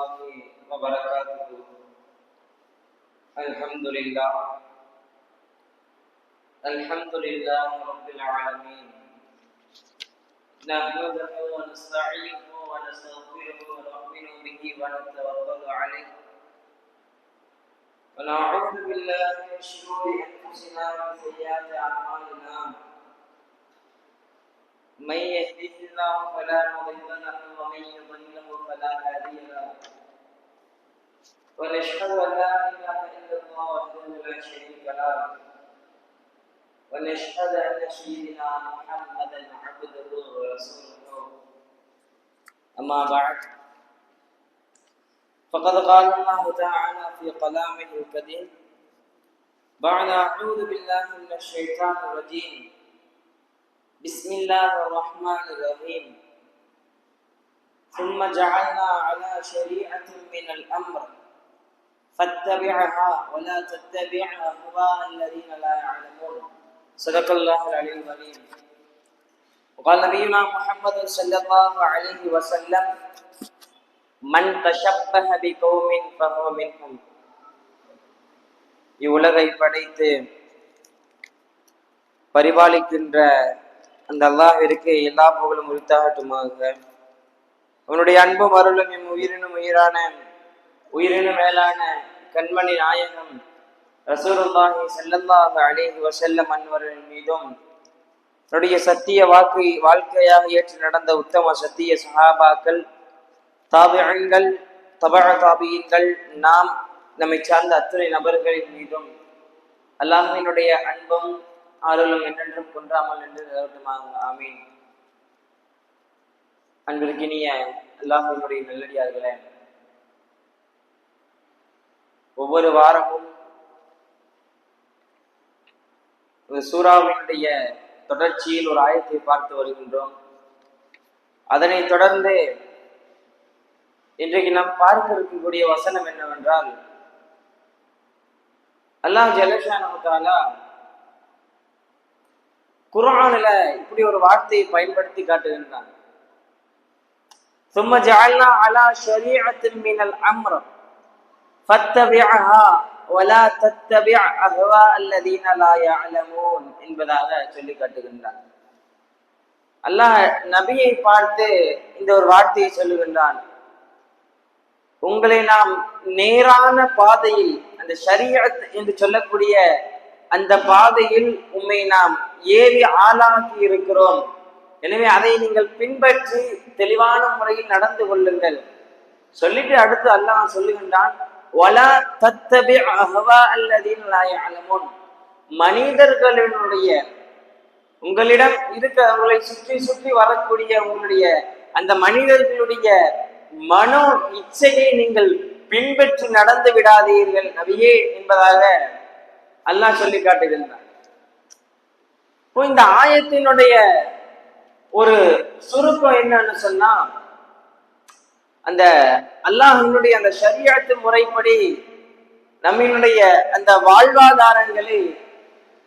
الله وبركاته. الحمد لله رب العالمين، نحمده ونستعينه ونستغفره ونؤمن به ونتوكل عليه، ونعوذ بالله من شرور انفسنا وسيئات اعمالنا، من يهده الله فلا مضل له ومن يضلل فلا هادي له، ونشهد ان لا اله الا الله وحده لا شريك له، ونشهد ان سيدنا محمدا عبده ورسوله. اما بعد، فقد قال الله تعالى في كلامه القديم بعد اعوذ بالله من الشيطان الرجيم، بسم الله الرحمن الرحيم، ثم جعلنا على شريعة من الأمر فاتبعها ولا تتبع أهواء الذين لا يعلمون. صدق الله العلي العظيم. وقال نبينا محمد صلى الله عليه وسلم، من تشبه بقوم فهو منهم. இவ்வுலகை படைத்து பரிபாலிக்கின்ற அந்த அல்லாஹ்விற்கு எல்லா புகழும் உரித்தாகட்டுமாக. அவனுடைய அன்பும் அருளும் எம் உயிரினும் மேலான கண்மணி நாயகம் ரசூலுல்லாஹி ஸல்லல்லாஹு அலைஹி வஸல்லம் அன்வரின் மீதும், அவருடைய சத்திய வாழ்க்கையாக ஏற்று நடந்த உத்தம சத்திய சஹாபாக்கள், தாபிஈன்கள், தபஅ தாபிஈன்கள், நம்மை சார்ந்த அத்தனை நபர்களின் மீதும் அல்லாஹ்வினுடைய அன்பும் அருளும் என்றென்றும் குன்றாமல் என்று நிலவட்டுமாக. ஆமீன். அன்பிற்கினிய அல்லாஹ்வினுடைய நல்லடியார்களே, ஒவ்வொரு வாரமும் இந்த சூறாவினுடைய தொடர்ச்சியில் ஒரு ஆயத்தை பார்த்து வருகின்றோம். அதனைத் தொடர்ந்து இன்றைக்கு நாம் பார்க்க இருக்கக்கூடிய வசனம் என்னவென்றால், அல்லாஹ் ஜல்லஷானஹு தஆலா குர்ஆன்ல இப்படி ஒரு வார்த்தையை பயன்படுத்தி காட்டுகின்றான். ثم جعلنا على شريعة من الأمر فاتبعها ولا تتبع أهواء الذين لا يعلمون என்பதாக சொல்லி காட்டுகின்றான். அல்லாஹ் நபியை பார்த்து இந்த ஒரு வார்த்தையை சொல்லுகின்றான், உங்களை நாம் நேரான பாதையில், அந்த ஷரீஅத் என்று சொல்லக்கூடிய அந்த பாதையில் உம்மை நாம் ஏவி ஆளாக்கி இருக்கிறோம். எனவே அதை நீங்கள் பின்பற்றி தெளிவான முறையில் நடந்து கொள்ளுங்கள் சொல்லிட்டு அடுத்து அல்லாஹ் சொல்லுகின்றான், வலா தத்தபி அஹ்வா அல்லதீன லா யஅலமூன். மனிதர்களினுடைய, உங்களிடம் உங்களை சுற்றி சுற்றி வரக்கூடிய உங்களுடைய அந்த மனிதர்களுடைய மனோ இச்சையை நீங்கள் பின்பற்றி நடந்து விடாதீர்கள் நபியே என்பதாக அல்லாஹ் சொல்லி காட்டுகின்றான். இப்போ இந்த ஆயத்தினுடைய ஒரு சுருக்கம் என்னன்னு சொன்னா, அந்த அல்லாஹ்வினுடைய அந்த ஷரீஅத்து முறைப்படி நம்மினுடைய அந்த வாழ்வாதாரங்களை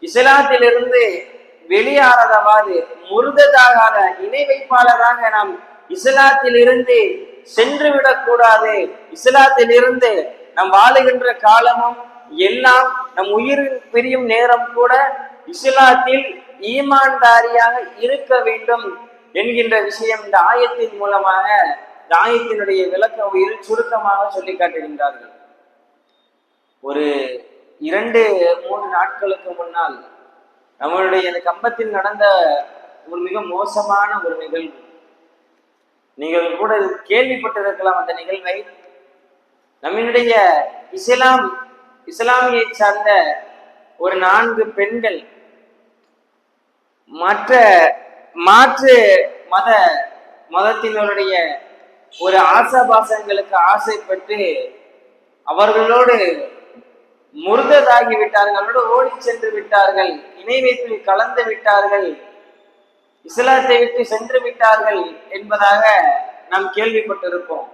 இஸ்லாத்திலிருந்து வெளியாறதவாறு முர்ததாகாத இணை வைப்பாளராக நாம் இஸ்லாத்தில் இருந்து சென்று விடக்கூடாது. இஸ்லாத்தில் இருந்து நாம் வாழுகின்ற காலமும் எல்லாம் நம் உயிர் பிரியும் நேரம் கூட இஸ்லாத்தில் ஈமான்தாரியாக இருக்க வேண்டும் என்கின்ற விஷயம் இந்த ஆயத்தின் மூலமாக, இந்த ஆயத்தினுடைய விளக்க உயிர் சுருக்கமாக சொல்லி காட்டுகின்றார்கள். ஒரு 2-3 நாட்களுக்கு முன்னால் நம்மளுடைய இந்த கம்பத்தில் நடந்த ஒரு மிக மோசமான ஒரு நிகழ்வு. நீங்கள் கூட கேள்விப்பட்டிருக்கலாம் அந்த நிகழ்வை. நம்மளுடைய இஸ்லாமியை சார்ந்த ஒரு 4 பெண்கள் மாற்று மதத்தினருடைய ஒரு ஆசாபாசங்களுக்கு ஆசைப்பட்டு அவர்களோடு முர்ததாகி விட்டார்கள், அவர்களோடு ஓடி சென்று விட்டார்கள், இணை வைப்பில் கலந்து விட்டார்கள், இஸ்லாத்தை விட்டு சென்று விட்டார்கள் என்பதாக நாம் கேள்விப்பட்டிருப்போம்.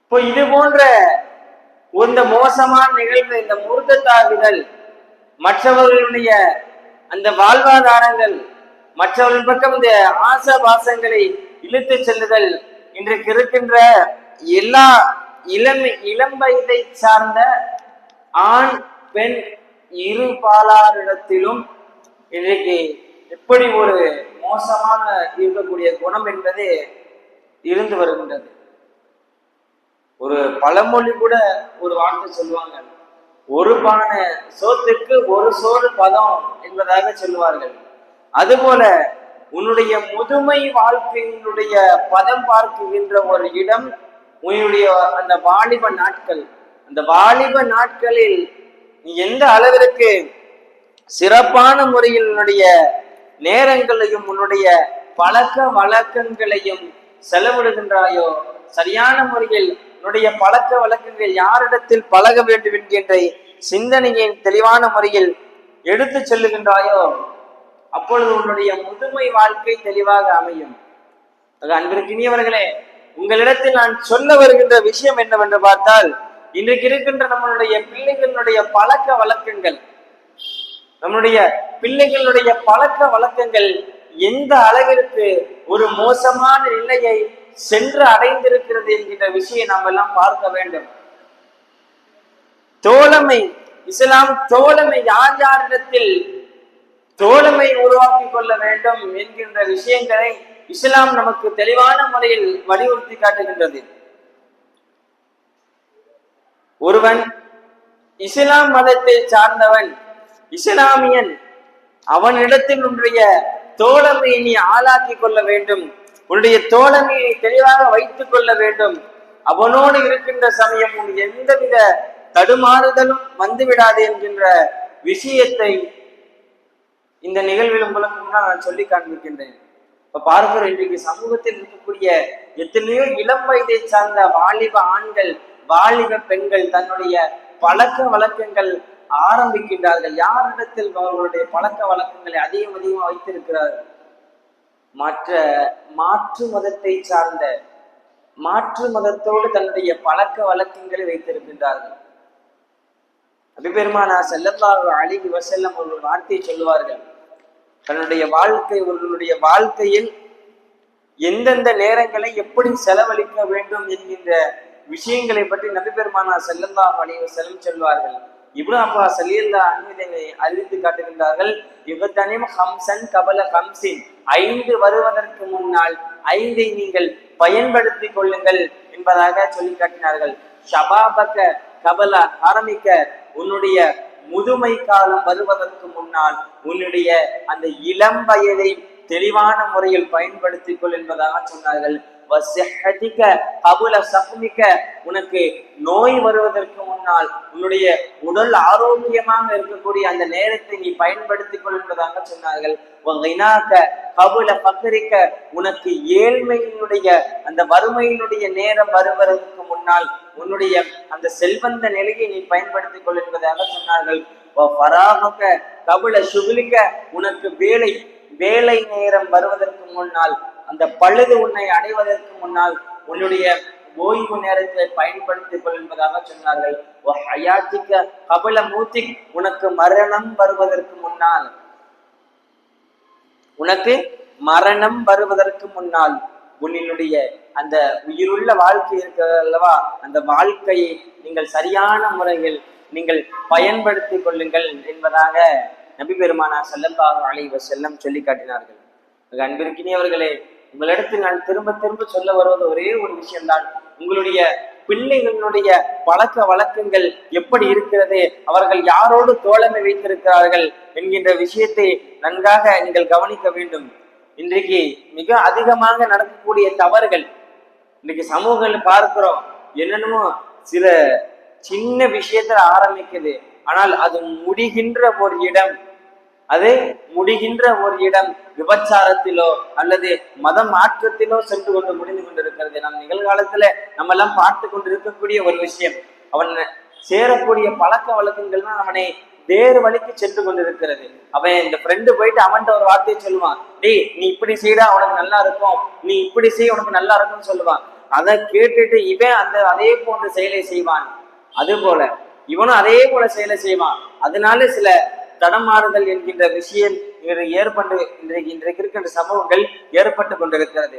இப்போ இது போன்ற இந்த மோசமான நிகழ்வு, இந்த முர்ததாகுதல், மற்றவர்களுடைய அந்த வாழ்வாதாரங்கள், மற்றவர்கள் பக்கம் இந்த ஆசாபாசங்களை இழுத்து செல்லுதல், இன்றைக்கு இருக்கின்ற எல்லா இளம் வயதை சார்ந்த ஆண் பெண் இரு பாலாரிடத்திலும் இன்றைக்கு எப்படி ஒரு மோசமான இருக்கக்கூடிய குணம் என்பது இருந்து வருகின்றது. ஒரு பழமொழி கூட ஒரு வார்த்தை சொல்லுவாங்க, ஒரு பானை சோத்துக்கு ஒரு சோறு பதம் என்பதாக சொல்லுவார்கள். அதுபோல உன்னுடைய முதுமை வாழ்க்கையினுடைய பதம் பார்க்குகின்ற ஒரு இடம் உன்னுடைய அந்த வாலிப நாட்கள். அந்த வாலிப நாட்களில் நீ எந்த அளவிற்கு சிறப்பான முறையில் உன்னுடைய நேரங்களையும் உன்னுடைய பழக்க வழக்கங்களையும் செலவிடுகின்றாயோ, சரியான முறையில் உன்னுடைய பழக்க வழக்கங்கள் யாரிடத்தில் பழக வேண்டும் என்கின்ற சிந்தனையை தெளிவான முறையில் எடுத்து செல்லுகின்றாயோ, அப்பொழுது உன்னுடைய முதுமை வாழ்க்கை தெளிவாக அமையும். அன்பிற்கினியவர்களே, உங்களிடத்தில் நான் சொல்ல வருகின்ற விஷயம் என்னவென்று பார்த்தால், இன்றைக்கு இருக்கின்ற நம்மளுடைய பிள்ளைகளுடைய பழக்க வழக்கங்கள், நம்முடைய பிள்ளைகளுடைய பழக்க வழக்கங்கள் எந்த அளவிற்கு ஒரு மோசமான நிலையை சென்று அடைந்திருக்கிறது என்கின்ற விஷயம் நாம் எல்லாம் பார்க்க வேண்டும். தோழமை, இஸ்லாம் தோழமை யார் யாரிடத்தில் தோழமை உருவாக்கி கொள்ள வேண்டும் என்கின்ற விஷயங்களை இஸ்லாம் நமக்கு தெளிவான முறையில் வலியுறுத்தி காட்டுகின்றது. ஒருவன் இஸ்லாம் மதத்தை சார்ந்தவன், இஸ்லாமியன், அவனிடத்தில் உன்னுடைய தோழமையை நீ ஆளாக்கி கொள்ள வேண்டும், உன்னுடைய தோழமையை தெளிவாக வைத்துக் கொள்ள வேண்டும். அவனோடு இருக்கின்ற சமயம் உன் எந்தவித தடுமாறுதலும் வந்துவிடாது என்கின்ற விஷயத்தை இந்த நிகழ்வில் உங்களுக்கு முன்னால் நான் சொல்லி காண்பிக்கின்றேன். இப்ப பார்க்கிறோம், இன்றைக்கு சமூகத்தில் இருக்கக்கூடிய எத்தனையோ இளம் வயதை சார்ந்த வாலிப ஆண்கள், வாலிப பெண்கள் தன்னுடைய பழக்க வழக்கங்கள் ஆரம்பிக்கின்றார்கள். யாரிடத்தில் அவர்களுடைய பழக்க வழக்கங்களை அதிகமாக வைத்திருக்கிறார்கள்? மாற்று மதத்தை சார்ந்த, மாற்று மதத்தோடு தன்னுடைய பழக்க வழக்கங்களை வைத்திருக்கின்றார்கள். நபிபெருமானார் ஸல்லல்லாஹு அலைஹி வஸல்லம் அவர்கள் வார்த்தையை சொல்லுவார்கள், தன்னுடைய வாழ்க்கையில் எந்தெந்த நேரங்களை எப்படி செலவழிக்க வேண்டும் என்கின்ற விஷயங்களை பற்றி நபிபெருமானார் ஸல்லல்லாஹு அலைஹி வஸல்லம் சொல்வார்கள். இப்னு அப்பாஸ் ரலியல்லாஹு அன்ஹு இதனை அறிவித்து காட்டுகின்றார்கள். இவதனிம் ஹம்சன் கபல ஹம்சின், 5 வருவதற்கு முன்னால் 5ஐ நீங்கள் பயன்படுத்திக் கொள்ளுங்கள் என்பதாக சொல்லி காட்டினார்கள். ஷபாபக கபல ஆரம்பிக்க, உன்னுடைய முதுமை காலம் வருவதற்கு முன்னால் உன்னுடைய அந்த இளம் வயதை தெளிவான முறையில் பயன்படுத்திக் கொள் என்பதாக சொன்னார்கள். உனக்கு நோய் வருவதற்கு முன்னால் உன்னுடைய உடல் ஆரோக்கியமாக இருக்கக்கூடிய அந்த நேரத்தை நீ பயன்படுத்திக் கொள் என்பதாக சொன்னார்கள். உனக்கு ஏழ்மையினுடைய அந்த வறுமையினுடைய நேரம் வருவதற்கு முன்னால் உன்னுடைய அந்த செல்வந்த நிலையை நீ பயன்படுத்திக் கொள் என்பதாக சொன்னார்கள். உனக்கு வேலை நேரம் வருவதற்கு முன்னால், அந்த பழுது உன்னை அடைவதற்கு முன்னால் உன்னுடைய ஓய்வு நேரத்தை பயன்படுத்திக் கொள் என்பதாக சொன்னார்கள். உனக்கு மரணம் வருவதற்கு முன்னால், உனக்கு மரணம் வருவதற்கு முன்னால் உன்னுடைய அந்த உயிருள்ள வாழ்க்கை இருக்கிறது அல்லவா, அந்த வாழ்க்கையை நீங்கள் சரியான முறையில் நீங்கள் பயன்படுத்திக் கொள்ளுங்கள் என்பதாக நபி பெருமானார் ஸல்லல்லாஹு அலைஹி வஸல்லம் சொல்லி காட்டினார்கள். அன்பிற்கினியவர்களே, உங்களிடத்தில் நான் திரும்ப திரும்ப சொல்ல வருவது ஒரே ஒரு விஷயம்தான். உங்களுடைய பிள்ளைகளுடைய பழக்க வழக்கங்கள் எப்படி இருக்கிறது, அவர்கள் யாரோடு தோழமை வைத்திருக்கிறார்கள் என்கின்ற விஷயத்தை நன்றாக நீங்கள் கவனிக்க வேண்டும். இன்றைக்கு மிக அதிகமாக நடக்கக்கூடிய தவறுகள் இன்னைக்கு சமூகங்கள் பார்க்கிறோம். என்னென்னமோ சில சின்ன விஷயத்துல ஆரம்பிக்குது, ஆனால் அது முடிகின்ற ஒரு இடம் விபச்சாரத்திலோ அல்லது மத மாற்றத்திலோ சென்று கொண்டு முடிந்து கொண்டிருக்கிறது. நம் நிகழ்காலத்துல நம்ம எல்லாம் பார்த்து கொண்டு இருக்கக்கூடிய ஒரு விஷயம், அவன் சேரக்கூடிய பழக்க வழக்கங்கள் தான் அவனை வேறு வழிக்கு சென்று கொண்டிருக்கிறது. அவன் இந்த ஃப்ரெண்டு போயிட்டு அவன்கிட்ட ஒரு வார்த்தையை சொல்லுவான், டேய் நீ இப்படி செய்தா உனக்கு நல்லா இருக்கும், நீ இப்படி செய் உனக்கு நல்லா இருக்கும்னு சொல்லுவான். அதை கேட்டுட்டு இவன் அதே போன்ற செயலை செய்வான். அது போல இவனும் அதே போல செயலை செய்வான். அதனால சில தடமாறுதல் என்கின்ற விஷயம் இன்றைக்கு இருக்கின்ற சமூகங்கள் ஏற்பட்டு கொண்டிருக்கிறது.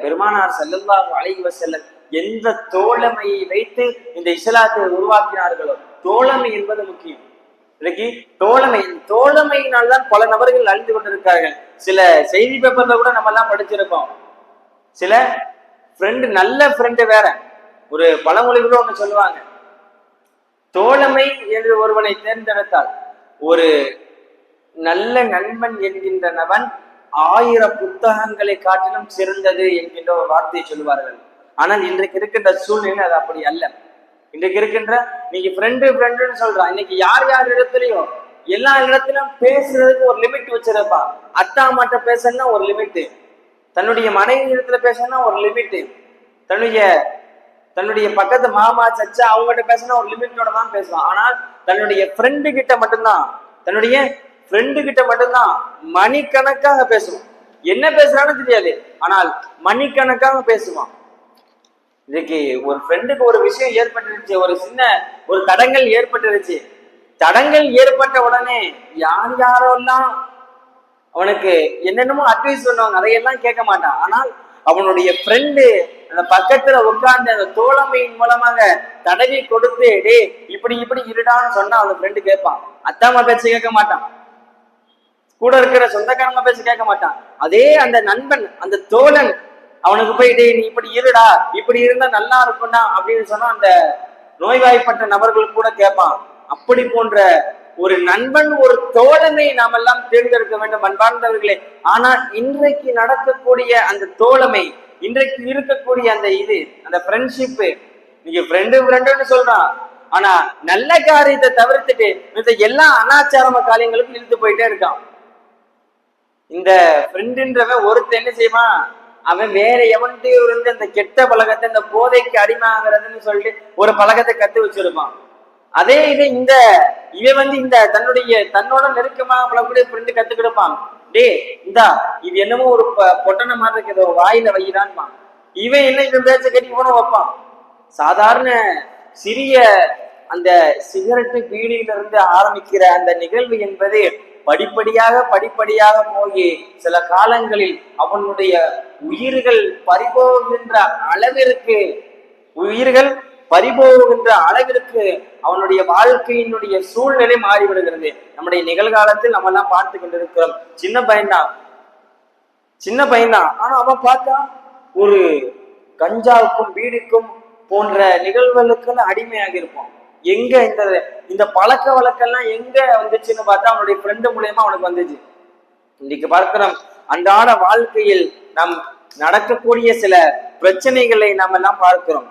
பெருமானார் ஸல்லல்லாஹு அலைஹி வஸல்லம் எந்த தோழமையை வைத்து இந்த இஸ்லாத்தை உருவாக்கினார்களோ, தோழமை என்பது முக்கியம். இன்னைக்கு தோழமையினால் தான் பல நபர்கள் அழிந்து கொண்டிருக்கார்கள். சில செய்தி பேப்பர்ல கூட நம்ம எல்லாம் படிச்சிருக்கோம். சில ஃப்ரெண்டு, நல்ல ஃப்ரெண்டு வேற. ஒரு பழமொழி கூட ஒண்ணு சொல்லுவாங்க, தோழமை என்று ஒருவனை தேர்ந்தெடுத்தால் ஒரு நல்ல நண்பன் என்கின்ற நபன் 1000 புத்தகங்களை காட்டிலும் சிறந்தது என்கின்ற ஒரு வார்த்தையை சொல்லுவார்கள். ஆனால் இன்றைக்கு இருக்கின்ற சூழ்நிலை அது அப்படி அல்ல. இன்றைக்கு இருக்கின்ற நீங்க ஃப்ரெண்டுன்னு சொல்றான். இன்னைக்கு யார் இடத்துலயும் எல்லா இடத்திலும் பேசுறதுக்கு ஒரு லிமிட் வச்சிருப்பான். அத்தா அம்மாட்ட பேசணும்னா ஒரு லிமிட், தன்னுடைய மனைவி இடத்துல பேசணும்னா ஒரு லிமிட், தன்னுடைய பக்கத்து மாமா சச்சா அவங்ககிட்ட பேசினா ஒரு லிமிட்டோட தான் பேசுவான். ஆனால் தன்னுடைய ஃப்ரெண்டு கிட்ட மட்டும்தான் மணிக்கணக்காக பேசுவான். என்ன பேசுறான்னு தெரியாது, ஆனால் மணிக்கணக்காக பேசுவான். இன்னைக்கு ஒரு ஃப்ரெண்டுக்கு ஒரு விஷயம் ஏற்பட்டுருச்சு, ஒரு தடங்கள் ஏற்பட்டுருச்சு. தடங்கள் ஏற்பட்ட உடனே யாரெல்லாம் அவனுக்கு என்னென்னமோ அட்வைஸ் பண்ணுவாங்க, அதையெல்லாம் கேட்க மாட்டான். ஆனால் அவனுடைய ஃப்ரெண்டு அந்த பக்கத்துல உட்கார்ந்து அந்த தோழமையின் மூலமாக தடவி கொடுத்து, டே இப்படி இருடான்னு சொன்னா அந்த ஃப்ரெண்டு கேட்பான். அத்தாமா பேச்சு கேட்க மாட்டான், கூட இருக்கிற சொந்தக்காரங்க பேச்சு கேட்க மாட்டான். அதே அந்த நண்பன், அந்த தோழன் அவனுக்கு போய், டே நீ இப்படி இருடா, இப்படி இருந்தா நல்லா இருக்கும்டா அப்படின்னு சொன்னா அந்த நோய்வாய்ப்பட்ட நபர்கள் கூட கேட்பான். அப்படி போன்ற ஒரு நண்பன், ஒரு தோழமை நாம் எல்லாம் தேர்ந்தெடுக்க வேண்டும் அன்பார்ந்தவர்களே. ஆனா இன்றைக்கு நடக்கக்கூடிய அந்த தோழமை, இன்றைக்கு இருக்கக்கூடிய அந்த ஃப்ரெண்ட்ஷிப், நீங்க ஃப்ரெண்டுன்னு சொல்றான், ஆனா நல்ல காரியத்தை தவிர்த்துட்டு இந்த எல்லா அனாச்சாரம காரியங்களுக்கும் இழுத்து போயிட்டே இருக்கான். இந்த ஃப்ரெண்டுன்றவன் ஒருத்தர் என்ன செய்வான், அவன் வேற எவன்கிட்டயும் இருந்து அந்த கெட்ட பழக்கத்தை, இந்த போதைக்கு அடிமையாகிறதுன்னு சொல்லிட்டு ஒரு பழக்கத்தை கத்து வச்சிருப்பான். அதே இவன் தன்னோட நெருக்கமாக பழக்கூடிய ஃப்ரெண்டு கத்து கொடுப்பான். டே இந்தா இது என்னமோ ஒரு பொட்டனை மாதிரி இருக்கிற வாயில வையிறான்மா. இவன் பேச்ச கட்டி போன வைப்பான். சாதாரண சிறிய அந்த சிகரெட்டு பீடியில இருந்து ஆரம்பிக்கிற அந்த நிகழ்வு என்பது படிப்படியாக போய் சில காலங்களில் அவனுடைய உயிர்கள் பறிபோகின்ற அளவிற்கு அவனுடைய வாழ்க்கையினுடைய சூழ்நிலை மாறிவிடுகிறது. நம்முடைய நிகழ்காலத்தில் நம்ம எல்லாம் பார்த்து கொண்டிருக்கிறோம். சின்ன பையன்தான், ஆனா அவன் பார்த்தா ஒரு கஞ்சாவுக்கும் பீடிக்கும் போன்ற நிகழ்வுகளுக்கு அடிமையாக இருப்பான். எங்க இந்த பழக்க வழக்கெல்லாம் எங்க வந்துச்சுன்னு பார்த்தா அவனுடைய ஃப்ரெண்டு மூலியமா அவனுக்கு வந்துச்சு. இன்னைக்கு பார்க்கிறோம், அன்றாட வாழ்க்கையில் நாம் நடக்கக்கூடிய சில பிரச்சனைகளை நாம் எல்லாம் பார்க்கிறோம்.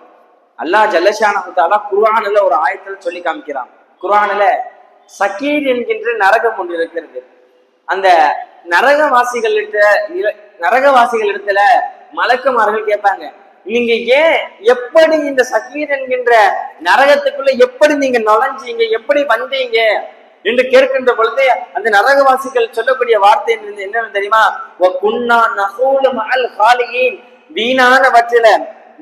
அல்லாஹ் ஜல்லஷானஹு தஆலா குர்ஆன்ல ஒரு ஆயத்தில் சொல்லி காமிக்கிறான். குர்ஆன்ல சக்கீர் என்கின்ற நரகம் ஒன்று இருக்கிறது. அந்த நரகவாசிகளிடத்துல மலக்குமார்கள் கேட்பாங்க, நீங்க எப்படி இந்த சக்கீர் என்கின்ற நரகத்துக்குள்ள எப்படி நீங்க நுழைஞ்சீங்க, எப்படி வந்தீங்க என்று கேட்கின்ற பொழுது அந்த நரகவாசிகள் சொல்லக்கூடிய வார்த்தை என்னன்னு தெரியுமா,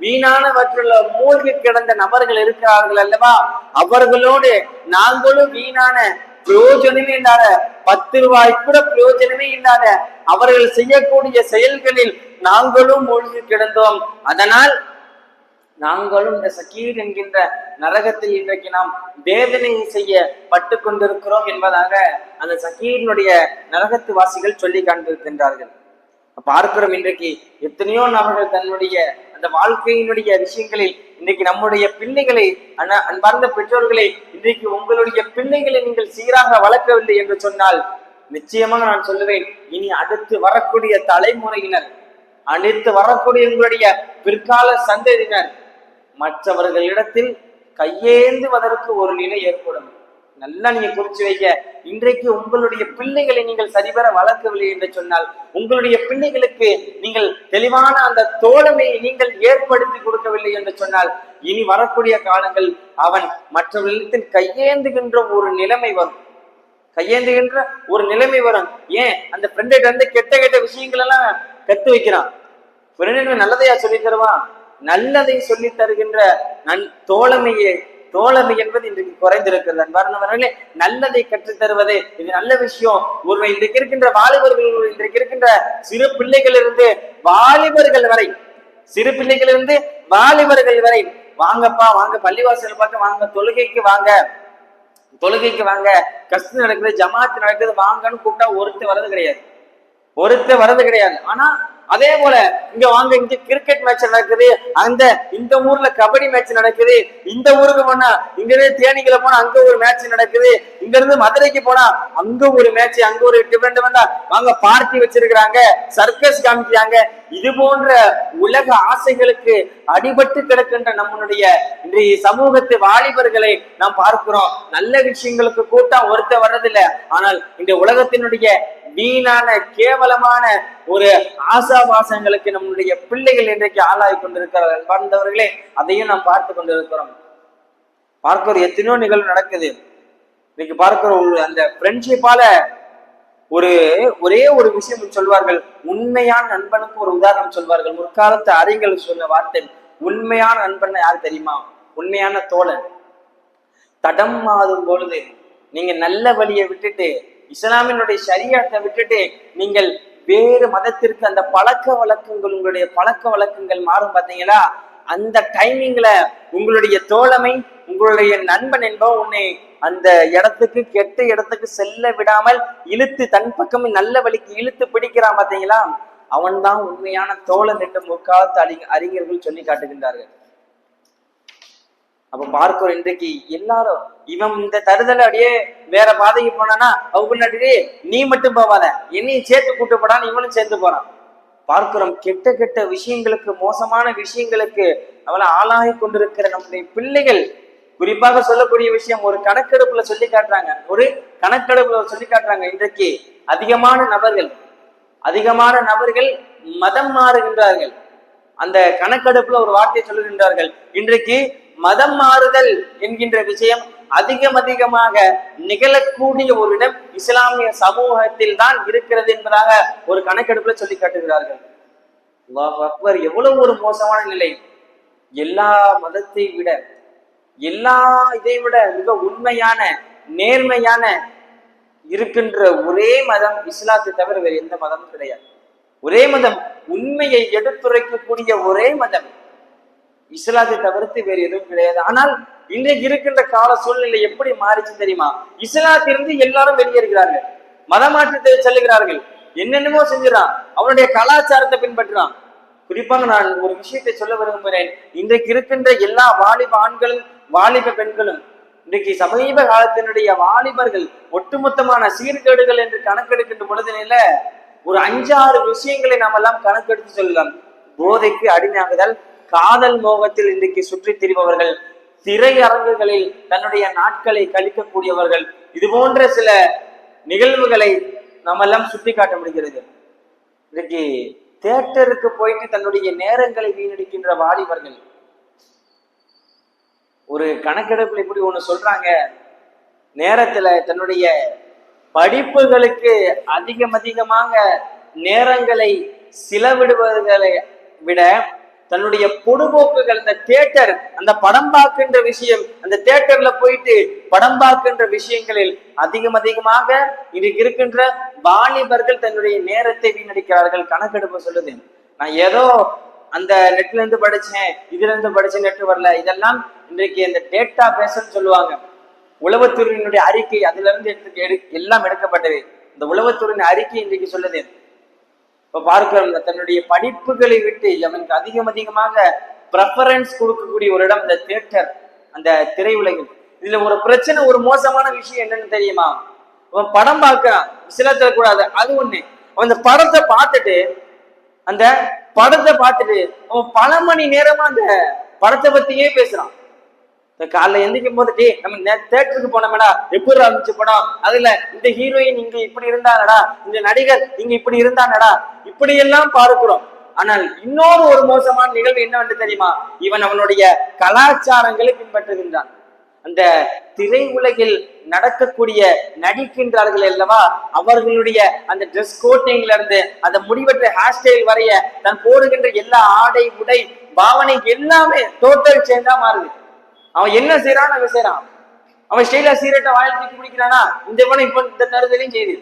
வீணானவற்றில மூழ்கி கிடந்த நபர்கள் இருக்கிறார்கள் அல்லவா, அவர்களோடு நாங்களும் வீணான பிரயோஜனமே இல்லாத 10 ரூபாய் கூட பிரயோஜனமே இல்லாத அவர்கள் செய்யக்கூடிய செயல்களில் நாங்களும் மூழ்கி கிடந்தோம். அதனால் நாங்களும் இந்த சக்கீர் என்கின்ற நரகத்தில் இன்றைக்கு நாம் வேதனை செய்ய பட்டு கொண்டிருக்கிறோம் என்பதாக அந்த சக்கீரினுடைய நரகத்து வாசிகள் சொல்லி காண்பிருக்கின்றார்கள். பார்க்கிறோம், இன்றைக்கு எத்தனையோ நபர்கள் தன்னுடைய அந்த வாழ்க்கையினுடைய விஷயங்களில் இன்றைக்கு நம்முடைய பிள்ளைகளை, அன்பார்ந்த பெற்றோர்களை, இன்றைக்கு உங்களுடைய பிள்ளைகளை நீங்கள் சீராக வளர்க்கவில்லை என்று சொன்னால் நிச்சயமாக நான் சொல்லுவேன், இனி அடுத்து வரக்கூடிய தலைமுறையினர், அடுத்து வரக்கூடிய உங்களுடைய பிற்கால சந்ததியினர் மற்றவர்களிடத்தில் கையேந்துவதற்கு ஒரு நிலை ஏற்படும். நல்லா நீங்க குறிச்சு வைக்க, இன்றைக்கு உங்களுடைய பிள்ளைகளை நீங்கள் சரிவர வளர்க்கவில்லை என்று சொன்னால், உங்களுடைய பிள்ளைகளுக்கு நீங்கள் தெளிவான அந்த தோழமையை நீங்கள் ஏற்படுத்தி கொடுக்கவில்லை என்று சொன்னால், இனி வரக்கூடிய காலங்கள் அவன் மற்றவர்களிடத்தில் கையேந்துகின்ற ஒரு நிலைமை வரும். ஏன் அந்த ஃப்ரெண்ட வந்து கெட்ட விஷயங்கள் எல்லாம் கத்து வைக்கிறான். ஃப்ரெண்டு நல்லதையா சொல்லி தருவான், நல்லதை சொல்லி தருகின்ற தோழமை என்பது இன்றைக்கு குறைந்திருக்கிறது. அன்பார்ந்தவர்களே, நல்லதை கற்றுத் தருவது இது நல்ல விஷயம். ஒருவர் இன்றைக்கு இருக்கின்ற வாலிபர்கள், இன்றைக்கு இருக்கின்ற சிறு பிள்ளைகள் இருந்து வாலிபர்கள் வரை சிறு பிள்ளைகளிலிருந்து வாலிபர்கள் வரை வாங்கப்பா வாங்க, பள்ளிவாசல் பார்க்க வாங்க, தொழுகைக்கு வாங்க, கஷ்டம் நடக்குது, ஜமாத்து நடக்குது, வாங்கன்னு கூப்பிட்டா ஒருத்தர் வர்றது கிடையாது. ஆனா அதே போல இங்க வாங்க, இங்க கிரிக்கெட் மேட்ச் நடக்குது, இந்த ஊர்ல கபடி மேட்ச் நடக்குது, இந்த ஊருக்கு போனா இங்க இருந்து தேனிகளை போனா அங்க ஒரு மேட்ச் நடக்குது, இங்க இருந்து மதுரைக்கு போனா அங்க ஒரு மேட்ச், அங்க ஒரு டிஃபரெண்ட் வாங்க பார்ட்டி வச்சிருக்கிறாங்க, சர்க்கஸ் காமிக்கிறாங்க. இது போன்ற உலக ஆசைகளுக்கு அடிபட்டு கிடக்கின்ற நம்மளுடைய இன்றைய சமூகத்து வாலிபர்களை நாம் பார்க்கிறோம். நல்ல விஷயங்களுக்கு கூட்டம் ஒருத்தர் வர்றதில்லை. ஆனால் இந்த உலகத்தினுடைய வீணான கேவலமான ஒரு ஆசாபாசங்களுக்கு நம்முடைய பிள்ளைகள் இன்றைக்கு ஆளாகி கொண்டிருக்கிறார்கள். வாழ்ந்தவர்களே, அதையும் நாம் பார்த்து கொண்டிருக்கிறோம். பார்க்கிற எத்தனையோ நிகழ்வு நடக்குது. இன்னைக்கு பார்க்கிற அந்த ஃப்ரெண்ட்ஷிப்பால ஒரே ஒரு விஷயம் சொல்வார்கள். உண்மையான நண்பனுக்கு ஒரு உதாரணம் சொல்வார்கள். முற்காலத்து அறிஞர்கள் சொன்ன வார்த்தை, உண்மையான நண்பன் யார் தெரியுமா? உண்மையான தோழன். தடம் மாறும் பொழுது நீங்க நல்ல வழியை விட்டுட்டு, இஸ்லாமினுடைய ஷரியத்தை விட்டுட்டு நீங்கள் வேறு மதத்திற்கு அந்த பழக்க வழக்கங்கள், உங்களுடைய பழக்க வழக்கங்கள் மாறும் பார்த்தீங்களா? அந்த டைமிங்ல உங்களுடைய தோழமை, உங்களுடைய நண்பன் என்பவன் உன்னை அந்த கெட்ட இடத்துக்கு செல்ல விடாமல் இழுத்து தன் பக்கம் நல்ல வழிக்கு இழுத்து பிடிக்கிறான் பார்த்தீங்களா? அவன்தான் உண்மையான தோழன் என்று முற்காலத்து அறிஞர்கள் சொல்லி காட்டுகின்றார்கள். அப்ப பார்க்கிறோம், இன்றைக்கு எல்லாரும் இவன் இந்த தருதல அப்படியே வேற பாதைக்கு போனானா அவ பின்னாடியே நீ மட்டும் போவாத, என்னையும் சேர்த்து கூட்டு போடான்னு இவனும் சேர்ந்து போறான். பார்க்கிறோம், கெட்ட விஷயங்களுக்கு, மோசமான விஷயங்களுக்கு அவளை ஆளாகி கொண்டிருக்கிற நம்முடைய பிள்ளைகள். குறிப்பாக சொல்லக்கூடிய விஷயம், ஒரு கணக்கெடுப்புல சொல்லி காட்டுறாங்க, இன்றைக்கு அதிகமான நபர்கள் மதம் மாறுகின்றார்கள். அந்த கணக்கெடுப்புல ஒரு வார்த்தையை சொல்லுகின்றார்கள், இன்றைக்கு மதம் மாறுதல் என்கின்ற விஷயம் அதிகமாக நிகழக்கூடிய ஒரு இடம் இஸ்லாமிய சமூகத்தில் தான் இருக்கிறது என்பதாக ஒரு கணக்கெடுப்புல சொல்லி காட்டுகிறார்கள். அல்லாஹ் அக்பர்! எவ்வளவு ஒரு மோசமான நிலை! எல்லா மதத்தை விட, இதை விட மிக உண்மையான, நேர்மையான இருக்கின்ற ஒரே மதம் இஸ்லாத்தை தவிர வேறு எந்த மதமும் கிடையாது. ஒரே மதம், உண்மையை எடுத்துரைக்கக்கூடிய ஒரே மதம் இஸ்லாத்தை தவிர்த்து வேறு எதுவும் கிடையாது. ஆனால் இன்றைக்கு இருக்கின்ற கால சூழ்நிலை எப்படி மாறிச்சு தெரியுமா? இஸ்லாத்திலிருந்து எல்லாரும் வெளியேறுகிறார்கள், மதமாற்றத்தை செல்லுகிறார்கள், என்னென்னமோ செஞ்சுறான், அவனுடைய கலாச்சாரத்தை பின்பற்றுறான். குறிப்பாக நான் ஒரு விஷயத்தை சொல்ல விரும்புகிறேன். இன்றைக்கு இருக்கின்ற எல்லா வாலிப ஆண்களும் வாலிப பெண்களும், இன்றைக்கு சமீப காலத்தினுடைய வாலிபர்கள் ஒட்டுமொத்தமான சீர்கேடுகள் என்று கணக்கெடுக்கின்ற பொழுதுல ஒரு 5-6 விஷயங்களை நாம் எல்லாம் கணக்கெடுத்து சொல்லலாம். போதைக்கு அடிமையாகுதல், காதல் மோகத்தில் இன்றைக்கு சுற்றி திரிபவர்கள், திரையரங்குகளில் தன்னுடைய நாட்களை கழிக்கக்கூடியவர்கள், இது போன்ற சில நிகழ்வுகளை நாம் எல்லாம் சுட்டி காட்ட முடிகிறது. இன்றைக்கு தியேட்டருக்கு போயிட்டு தன்னுடைய நேரங்களை வீணடிக்கின்ற வாலிபர்கள். ஒரு கணக்கெடுப்புல இப்படி ஒண்ணு சொல்றாங்க, நேரத்துல தன்னுடைய படிப்புகளுக்கு அதிகமாக நேரங்களை செலவிடுவதை விட தன்னுடைய பொடுபோக்குகள், இந்த தியேட்டர், அந்த படம் பார்க்கின்ற விஷயம், அந்த தியேட்டர்ல போயிட்டு படம் பார்க்கின்ற விஷயங்களில் அதிகமாக இன்றைக்கு இருக்கின்ற வாலிபர்கள் தன்னுடைய நேரத்தை வீணடிக்கிறார்கள். கணக்கெடுப்பு சொல்லுது. நான் ஏதோ அந்த நெட்ல இருந்து படிச்சேன், இதுல இருந்து படிச்சேன், நெட் வரல, இதெல்லாம் இன்றைக்கு இந்த டேட்டா பேஸ்ன்னு சொல்லுவாங்க. உளவுத்துறையினுடைய அறிக்கை அதுல இருந்து எல்லாம் எடுக்கப்பட்டது. இந்த உளவுத்துறையின் அறிக்கை இன்றைக்கு சொல்லுது. இப்ப பார்க்கிறோம், தன்னுடைய படிப்புகளை விட்டு அவனுக்கு அதிகமாக ப்ரெஃபரன்ஸ் கொடுக்கக்கூடிய ஒரு இடம் இந்த தியேட்டர், அந்த திரையுலகில். இதுல ஒரு பிரச்சனை, ஒரு மோசமான விஷயம் என்னன்னு தெரியுமா? அவன் படம் பார்க்கிறான், சிலத்துல கூடாது, அது ஒண்ணு. அவன் அந்த படத்தை பார்த்துட்டு அவன் பல மணி நேரமா அந்த படத்தை பத்தியே பேசுறான். காலைல எந்திக்கும் போது, நம்ம தியேட்டருக்கு போனோம்டா, எப்படி இருந்துச்சு படம், அதுல இந்த ஹீரோயின் இங்க இப்படி இருந்தானடா, இந்த நடிகர் இங்க இப்படி இருந்தானடா, இப்படி எல்லாம் பார்க்கிறோம். ஆனால் இன்னொரு ஒரு மோசமான நிகழ்வு என்னவென்று தெரியுமா? இவன் அவனுடைய கலாச்சாரங்களை பின்பற்றுகின்றான். அந்த திரை உலகில் நடக்கக்கூடிய நடிக்கின்றார்கள் அல்லவா, அவர்களுடைய அந்த ட்ரெஸ் கோட்டிங்ல இருந்து அந்த முடிவற்ற ஹேர் ஸ்டைல் வரைய தான் போடுகின்ற எல்லா ஆடை, உடை, பாவனை எல்லாமே டோட்டல் சேஞ்சா மாறுது. அவன் என்ன செய்யறான், அவன் ஸ்டைலா சீரட்டை வாயில் தூக்கி பிடிக்கிறானா, இந்த படம் இப்ப இந்த தருதலையும் செய்யுது.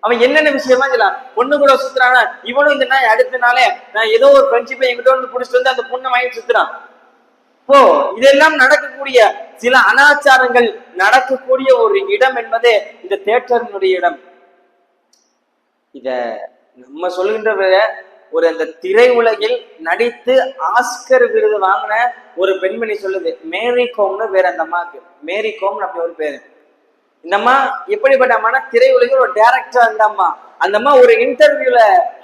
அவன் என்னென்ன விஷயமா சொல்லலாம். பொண்ணு கூட சுத்துறானா, இவனும் இந்த நாய் அடுத்த நாளே நான் ஏதோ ஒரு ஃப்ரெண்ட்ஷிப்பை எங்கிட்ட வந்து பிடிச்சிட்டு வந்து அந்த பொண்ணை வாங்கி சுத்துறான். இப்போ இதெல்லாம் நடக்கக்கூடிய சில அனாச்சாரங்கள் நடக்கக்கூடிய ஒரு இடம் என்பது இந்த தியேட்டரினுடைய இடம். இத நம்ம சொல்லுகின்ற ஒரு அந்த திரை உலகில் நடித்து ஆஸ்கர் விருது வாங்கின ஒரு பெண்மணி சொல்லுது, மேரி கோம்னு பேர் அந்த அம்மாவுக்கு. மேரி கோம் அப்படி ஒரு பேரு. இந்த அம்மா எப்படிப்பட்ட அம்மானா திரை உலகில் ஒரு டைரக்டர். அந்த அம்மா ஒரு இன்டர்வியூல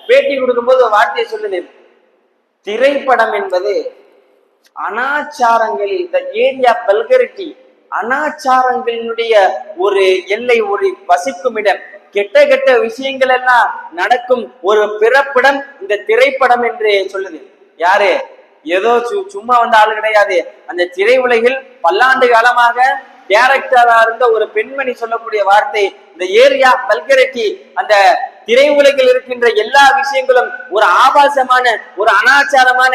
பேட்டி கொடுக்கும்போது ஒரு வார்த்தையை சொல்லுது, திரைப்படம் என்பது அனாச்சாரங்களில் இந்த ஏரியா பல்கரிட்டி அனாச்சாரங்களினுடைய ஒரு எல்லை, ஒரு வசிக்கும் இடம், கெட்ட கெட்ட விஷயங்கள் எல்லாம் நடக்கும் ஒரு பிறப்பிடம் இந்த திரைப்படம் என்று சொல்லுது. யாரு? ஏதோ சும்மா வந்த ஆளு கிடையாது. அந்த திரை உலகில் பல்லாண்டு காலமாக டைரக்டரா இருந்த ஒரு பெண்மணி சொல்லக்கூடிய வார்த்தை, இந்த ஏரியா பல்கரிட்டி, அந்த திரை உலகில் இருக்கின்ற எல்லா விஷயங்களும் ஒரு ஆபாசமான, ஒரு அனாச்சாரமான,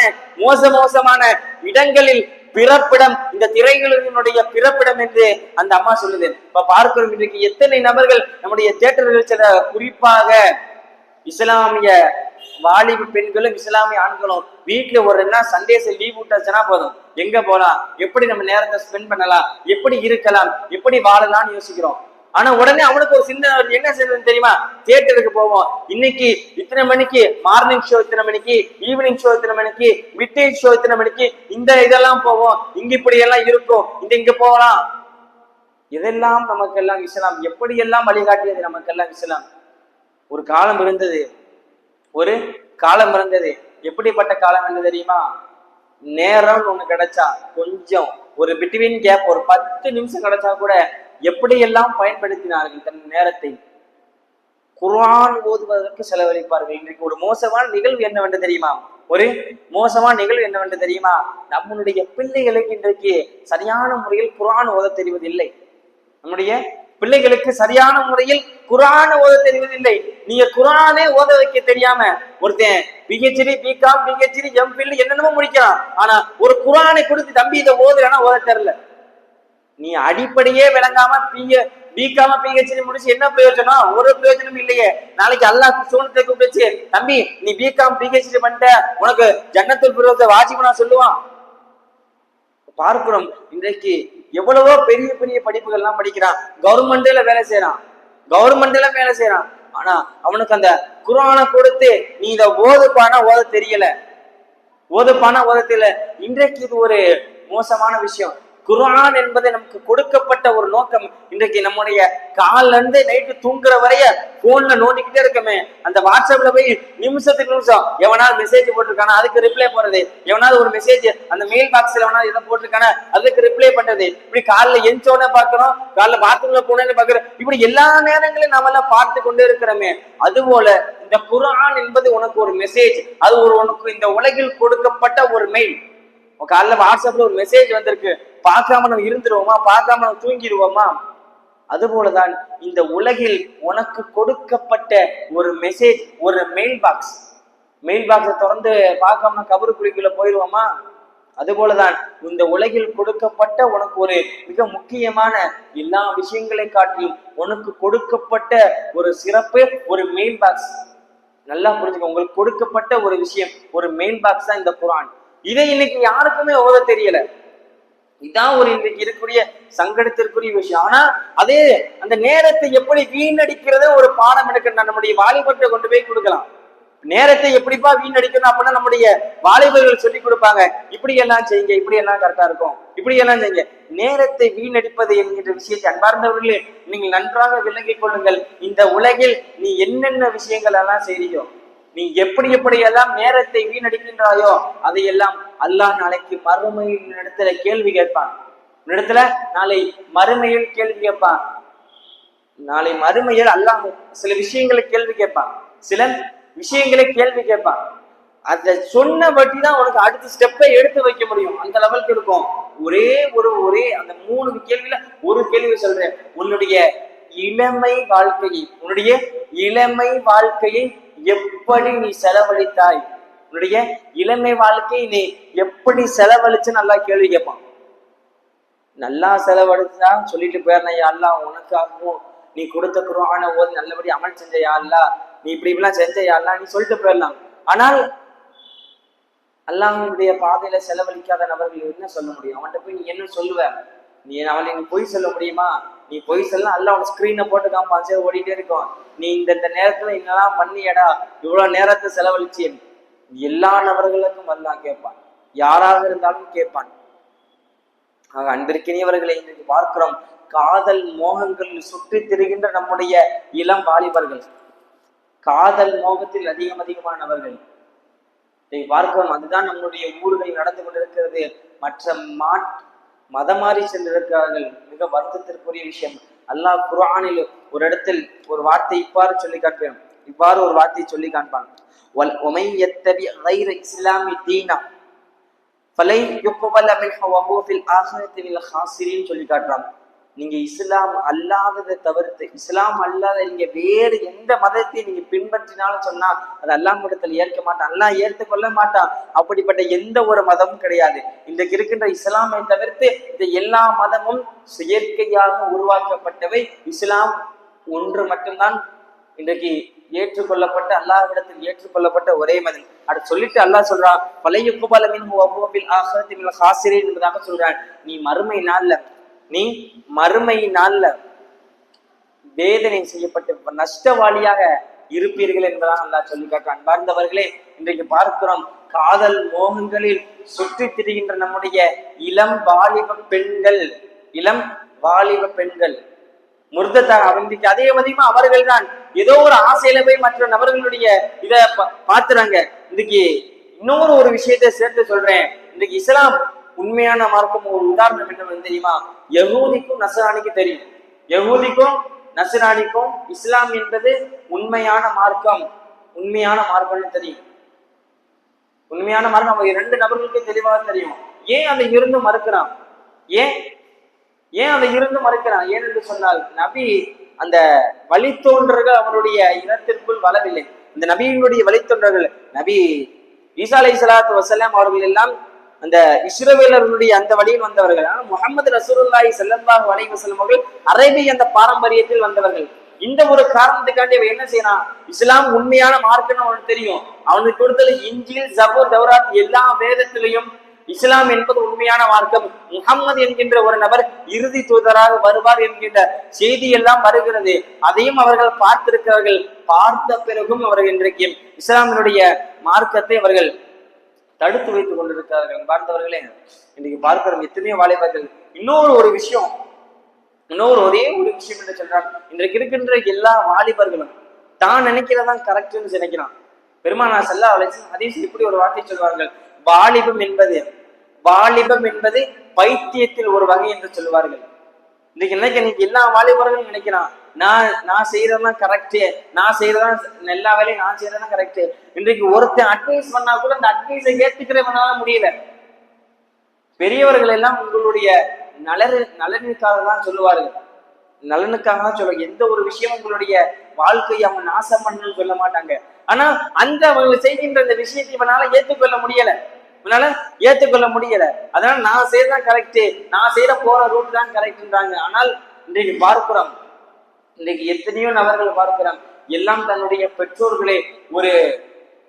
மோசமான இடங்களில் பிறப்பிடம், இந்த திரைகளினுடைய பிறப்பிடம் என்று அந்த அம்மா சொல்லுது. இப்ப பார்க்கிறோம், இன்றைக்கு எத்தனை நபர்கள் நம்முடைய தியேட்டர்கள், குறிப்பாக இஸ்லாமிய வாலிப பெண்களும் இஸ்லாமிய ஆண்களும் வீட்டுல ஒரு சண்டேஸ் லீவ் விட்டாச்சுன்னா போதும், எங்க போலாம், எப்படி நம்ம நேரத்தை ஸ்பெண்ட் பண்ணலாம், எப்படி இருக்கலாம், எப்படி வாழலாம்னு யோசிக்கிறோம். ஆனா உடனே அவனுக்கு ஒரு சின்ன என்ன செய்யறதுன்னு தெரியுமா? தியேட்டருக்கு போவோம், இன்னைக்கு இத்தனை மணிக்கு மார்னிங் ஷோ, இத்தனை மணிக்கு ஈவினிங் ஷோ, இத்தனை மணிக்கு மிட் நைட் ஷோ, இத்தனை மணிக்கு இந்த இதெல்லாம் போவோம், இங்க இப்படி எல்லாம் இருக்கும், இங்க போகலாம். இதெல்லாம் நமக்கெல்லாம் இஸ்லாம் எப்படி எல்லாம் வழிகாட்டியது நமக்கெல்லாம் இஸ்லாம். ஒரு காலம் இருந்தது, எப்படிப்பட்ட காலம் என்று தெரியுமா? நேரம் ஒண்ணு கிடைச்சா, கொஞ்சம் ஒரு பிட்வீன் கேப் ஒரு 10 நிமிஷம் கிடைச்சா கூட எப்படியெல்லாம் பயன்படுத்தினார்கள் தன் நேரத்தை. குர்ஆன் ஓதுவதற்கு செலவழிப்பார்கள். இன்றைக்கு ஒரு மோசமான நிகழ்வு என்னவென்று தெரியுமா? நம்மளுடைய பிள்ளைகளுக்கு இன்றைக்கு சரியான முறையில் குர்ஆன் ஓத தெரிவதில்லை. நம்முடைய பிள்ளைகளுக்கு சரியான முறையில் குர்ஆன் ஓத தெரிவதில்லை. நீங்க குர்ஆனே ஓத வைக்க தெரியாம ஒருத்தன் பிஹெச்டி, பிகாம், பிஹெச்டி, எம்பில் என்னென்னமோ முடிக்கிறான். ஆனா ஒரு குர்ஆனை கொடுத்து தம்பி இதை ஓதுறேன்னா ஓத தெரியல. நீ அடிப்படையே விளங்காம பிகாம பிஹெச்டி முடிச்சு என்ன பிரயோஜனம்? ஒரு பிரயோஜனம் இல்லையே. நாளைக்கு அல்லாஹ் சூனத்தை கூப்பிடுச்சு, தம்பி நீ பிகாம் பிஹெச்டி பண்ணிட்ட, உனக்கு ஜன்னத்துல் ஃபிர்தௌஸ் வாஜிபு நான் சொல்லுவான். பார்க்கிறோம் இன்றைக்கு எவ்வளவோ பெரிய பெரிய படிப்புகள் எல்லாம் படிக்கிறான், கவர்மெண்ட்ல வேலை செய்யறான். ஆனா அவனுக்கு அந்த குர்ஆனை கொடுத்து நீ இதை ஓதுப்பானா ஓத தெரியல. இன்றைக்கு இது ஒரு மோசமான விஷயம். குர்ஆன் என்பது நமக்கு கொடுக்கப்பட்ட ஒரு நோக்கம். இன்றைக்கு நம்முடைய காலில இருந்து நைட்டு தூங்குற வரைய போன்ல நோண்டிக்கிட்டே இருக்கமே. அந்த வாட்ஸ்அப்ல போய் நிமிஷத்துக்கு நிமிஷம் எவனாவது மெசேஜ் போட்டிருக்கானா அதுக்கு ரிப்ளை போடுறது, எவனாவது ஒரு மெசேஜ் அந்த மெயில் பாக்ஸ்ல எவனாவது எதை போட்டிருக்கானா அதுக்கு ரிப்ளை பண்றது. இப்படி காலைல எஞ்சோன்னு பாக்குறோம், காலைல பாத்ரூம்ல போனேன்னு பாக்குறோம். இப்படி எல்லா நேரங்களையும் நாம எல்லாம் பார்த்து கொண்டே இருக்கிறோமே. அதுபோல இந்த குர்ஆன் என்பது உனக்கு ஒரு மெசேஜ், அது உனக்கு இந்த உலகில் கொடுக்கப்பட்ட ஒரு மெயில். காலைல வாட்ஸ்அப்ல ஒரு மெசேஜ் வந்திருக்கு, பார்க்காம நம்ம இருந்துருவோமா? பார்க்காம நம்ம தூங்கிடுவோமா? அதுபோலதான் இந்த உலகில் உனக்கு கொடுக்கப்பட்ட ஒரு மெசேஜ், ஒரு மெயில் பாக்ஸை திறந்து பார்க்காம கபருக்குழிக்குள்ள போயிடுவோமா? அதுபோலதான் இந்த உலகில் கொடுக்கப்பட்ட உனக்கு ஒரு மிக முக்கியமான எல்லா விஷயங்களை காட்டி உனக்கு கொடுக்கப்பட்ட ஒரு சிறப்பு, ஒரு மெயில் பாக்ஸ். நல்லா புரிஞ்சுக்க, உங்களுக்கு கொடுக்கப்பட்ட ஒரு விஷயம், ஒரு மெயில் பாக்ஸ் தான் இந்த குர்ஆன். இதை இன்னைக்கு யாருக்குமே ஓத தெரியல. இதான் ஒரு இன்றைக்கு இருக்கக்கூடிய சங்கடத்திற்குரிய விஷயம். ஆனா அதே அந்த நேரத்தை எப்படி வீணடிக்கிறத ஒரு பாடம் எடுக்கணும். நம்முடைய வாலிபர்கிட்ட கொண்டு போய் கொடுக்கலாம். நேரத்தை எப்படிப்பா வீணடிக்கணும் அப்படின்னா நம்முடைய வாலிபர்கள் சொல்லி கொடுப்பாங்க. இப்படி எல்லாம் செய்யுங்க, இப்படி எல்லாம் கரெக்டா இருக்கும், இப்படி எல்லாம் செய்யுங்க. நேரத்தை வீணடிப்பது என்கின்ற விஷயத்தை அன்பார்ந்தவர்களே நீங்கள் நன்றாக விளங்கிக் கொள்ளுங்கள். இந்த உலகில் நீ என்னென்ன விஷயங்கள் எல்லாம் செய்றியோ, நீ எப்படி எல்லாம் நேரத்தை வீணடிக்கின்றாயோ அதையெல்லாம் அல்லாஹ் நாளைக்கு மறுமையில் இடத்துல கேள்வி கேட்பான். நாளை மறுமையில் கேள்வி கேட்பான். நாளை மறுமையில் அல்லாஹ் சில விஷயங்களை கேள்வி கேட்பான். அதை சொன்ன பற்றி தான் உனக்கு அடுத்த ஸ்டெப்பை எடுத்து வைக்க முடியும். அந்த லெவலுக்கு இருக்கும். ஒரே அந்த 3 கேள்வியில ஒரு கேள்வி சொல்றேன். உன்னுடைய இளமை வாழ்க்கையை எப்படி நீ செலவழித்தாய்? உன்னுடைய இளமை வாழ்க்கையை நீ எப்படி செலவழிச்சு நல்லா கேள்வி கேட்பான். நல்லா செலவழிச்சா சொல்லிட்டு போயிடணும், அல்லாஹ் உனக்காகவும் நீ கொடுத்த குர்ஆனை ஓதி நல்லபடி அமல் செஞ்சையா அல்லா, நீ இப்படி இப்படிலாம் செஞ்சையா அல்லா, நீ சொல்லிட்டு போயிடலாம். ஆனால் அல்லாஹ்வுடைய பாதையில செலவழிக்காத நபர்கள் என்ன சொல்ல முடியும்? அவன்கிட்ட போய் நீ என்ன சொல்லுவ? நீ பொய் சொல்ல முடியுமா? நீ பொய் சொல்ல அல்ல அவன் ஸ்கிரீனை போட்டு காப்பான், சரி ஓடிட்டே இருக்கும். நீ இந்த நேரத்துல என்னெல்லாம் பண்ணியடா, இவ்வளவு நேரத்தை செலவழிச்சு. எல்லா நபர்களுக்கும் அல்லாஹ் கேட்பான், யாராக இருந்தாலும் கேட்பான். ஆக அன்பிற்கினியவர்களை இன்றைக்கு பார்க்கிறோம், காதல் மோகங்களில் சுற்றி திரிகின்ற நம்முடைய இளம் வாலிபர்கள், காதல் மோகத்தில் அதிகமானவர்கள் பார்க்கிறோம். அதுதான் நம்முடைய ஊர்களில் நடந்து கொண்டிருக்கிறது. மற்ற மதம் மாறி சென்றிருக்கிறார்கள். மிக வருத்தத்திற்குரிய விஷயம். அல்லாஹ் குர்ஆனில் ஒரு இடத்தில் ஒரு வார்த்தை இவ்வாறு சொல்லி காண்பான், இவ்வாறு ஒரு வார்த்தையை சொல்லி காண்பான், وَمَن يَتَّبِعْ غَيْرَ الْإِسْلَامِ دِينًا فَلَنْ يُقْبَلَ مِنْهُ وَهُوَ فِي الْآخِرَةِ مِنَ الْخَاسِرِينَ சொல்லி காட்டுறான். நீங்க இஸ்லாம் அல்லாததை தவிர்த்து, இஸ்லாம் அல்லாத நீங்க வேறு எந்த மதத்தை நீங்க பின்பற்றினாலும் சொன்னா அது அல்லாஹ்விடத்தில் ஏற்க மாட்டான், அல்லாஹ் ஏற்றுக்கொள்ள மாட்டான். அப்படிப்பட்ட எந்த ஒரு மதமும் கிடையாது. இன்றைக்கு இருக்கின்ற இஸ்லாமை தவிர்த்து இந்த எல்லா மதமும் செயற்கையாக உருவாக்கப்பட்டவை. இஸ்லாம் ஒன்று மட்டும்தான் இன்றைக்கு ஏற்றுக்கொள்ளப்பட்ட, அல்லாஹ்விடத்தில் ஏற்றுக்கொள்ளப்பட்ட ஒரே மதம். அதை சொல்லிட்டு அல்லாஹ் சொல்றான், பழைய குபலமின் என்பதாக சொல்றான். நீ மறுமை நாள்ல வேதனை செய்யப்பட்டு நஷ்டவாளியாக இருப்பீர்கள் என்பதாக அல்லாஹ் சொல்லி காட்டுறான். அன்பார்ந்தவர்களே, இன்றைக்கு பார்க்கிறோம், காதல் மோகங்களில் சுற்றி திரிகின்ற நம்முடைய இளம் வாலிப பெண்கள் முர்தத்தாக அவங்களுக்கு அதே மதியமா அவர்கள் தான் ஏதோ ஒரு ஆசையில போய் மற்ற நபர்களுடைய இத பாத்துறாங்க. இன்னைக்கு இன்னொரு ஒரு விஷயத்தை சேர்த்து சொல்றேன். இன்னைக்கு இஸ்லாம் உண்மையான மார்க்கம் ஒரு உதாரணம் என்ன தெரியுமா? யகூதிக்கும் நஸ்ரானிக்கும் தெரியும். யகூதிக்கும் நஸ்ரானிக்கும் இஸ்லாம் என்பது உண்மையான மார்க்கம் தெரியும். உண்மையான மார்க்கம் அவங்க இரண்டு நபர்களுக்கு தெளிவாக தெரியும். ஏன் அதை இருந்து மறுக்கிறான்? ஏன் அதை இருந்து மறுக்கிறான்? ஏன் என்று சொன்னால், நபி அந்த வழித்தோன்றர்கள் அவருடைய இனத்திற்குள் வரவில்லை. இந்த நபியினுடைய வழித்தோன்றர்கள் நபி ஈசா அலைஹிஸ்ஸலாத்து வஸலாம் அவர்கள் எல்லாம் அந்த இஸ்ரவேலர்களுடைய அந்த வழியில் வந்தவர்கள். ஆனால் முஹம்மது ரசூலுல்லாஹி ஸல்லல்லாஹு அலைஹி வஸல்லம் அவர்கள் அரேபிய அந்த பாரம்பரியத்தில் வந்தவர்கள். இந்த ஒரு காரணத்துக்காண்டி அவன் என்ன செய்யறான்? இஸ்லாம் உண்மையான மார்க்கம்னு அவனுக்கு தெரியும். அவனுக்கு கொடுத்தது இஞ்சில், ஜபூர், தௌராத் எல்லா வேதத்திலையும் இஸ்லாம் என்பது உண்மையான மார்க்கம், முஹம்மது என்கின்ற ஒரு நபர் இறுதி தூதராக வருவார் என்கின்ற செய்தி எல்லாம் வருகிறது. அதையும் அவர்கள் பார்த்திருக்கிறார்கள். பார்த்த பிறகும் அவர்கள் இன்றைக்கு இஸ்லாமினுடைய மார்க்கத்தை அவர்கள் தடுத்து வைத்துக் கொண்டிருக்கிறார்கள். பார்த்தவர்களே, இன்றைக்கு பார்க்கிறோம் எத்தனையோ வாலிபர்கள். இன்னொரு ஒரே ஒரு விஷயம் என்று சொல்றான், இன்றைக்கு இருக்கின்ற எல்லா வாலிபர்களும் தான் நினைக்கிறதான் கரெக்ட்னு நினைக்கிறான். பெருமானார் ஸல்லல்லாஹு அலைஹி வஸல்லம் ஹதீஸ் இப்படி ஒரு வார்த்தை சொல்வார்கள், வாலிபம் என்பது பைத்தியத்தில் ஒரு வகை என்று சொல்வார்கள். இன்னைக்கு எல்லா வாலிபர்களும் நினைக்கிறான், நான் செய்யறதுதான் கரெக்ட், நான் செய்யறதான் எல்லா வேலையும் நான் செய்யறதுதான் கரெக்ட். இன்றைக்கு ஒருத்தன் அட்வைஸ் பண்ணா கூட அந்த அட்வைஸை ஏத்துக்கிறவனால முடியல. பெரியவர்கள் எல்லாம் உங்களுடைய நலனுக்காக தான் சொல்லுவார்கள், நலனுக்காக தான் சொல்லுவாங்க. எந்த ஒரு விஷயம் உங்களுடைய வாழ்க்கையை அவங்க நாசம் பண்ணணும்னு சொல்ல மாட்டாங்க. ஆனா அந்த அவங்க செய்கின்ற இந்த விஷயத்தை இவனால ஏற்றுக்கொள்ள முடியல. அதனால நான் செய்யறதான் கரெக்ட், நான் செய்யற போற ரூட் தான் கரெக்ட்ன்றாங்க. ஆனால் இன்றைக்கு பார்க்கிறோம், இன்றைக்கு எத்தனையோ நபர்கள் பார்க்கிறோம், எல்லாம் தன்னுடைய பெற்றோர்களே ஒரு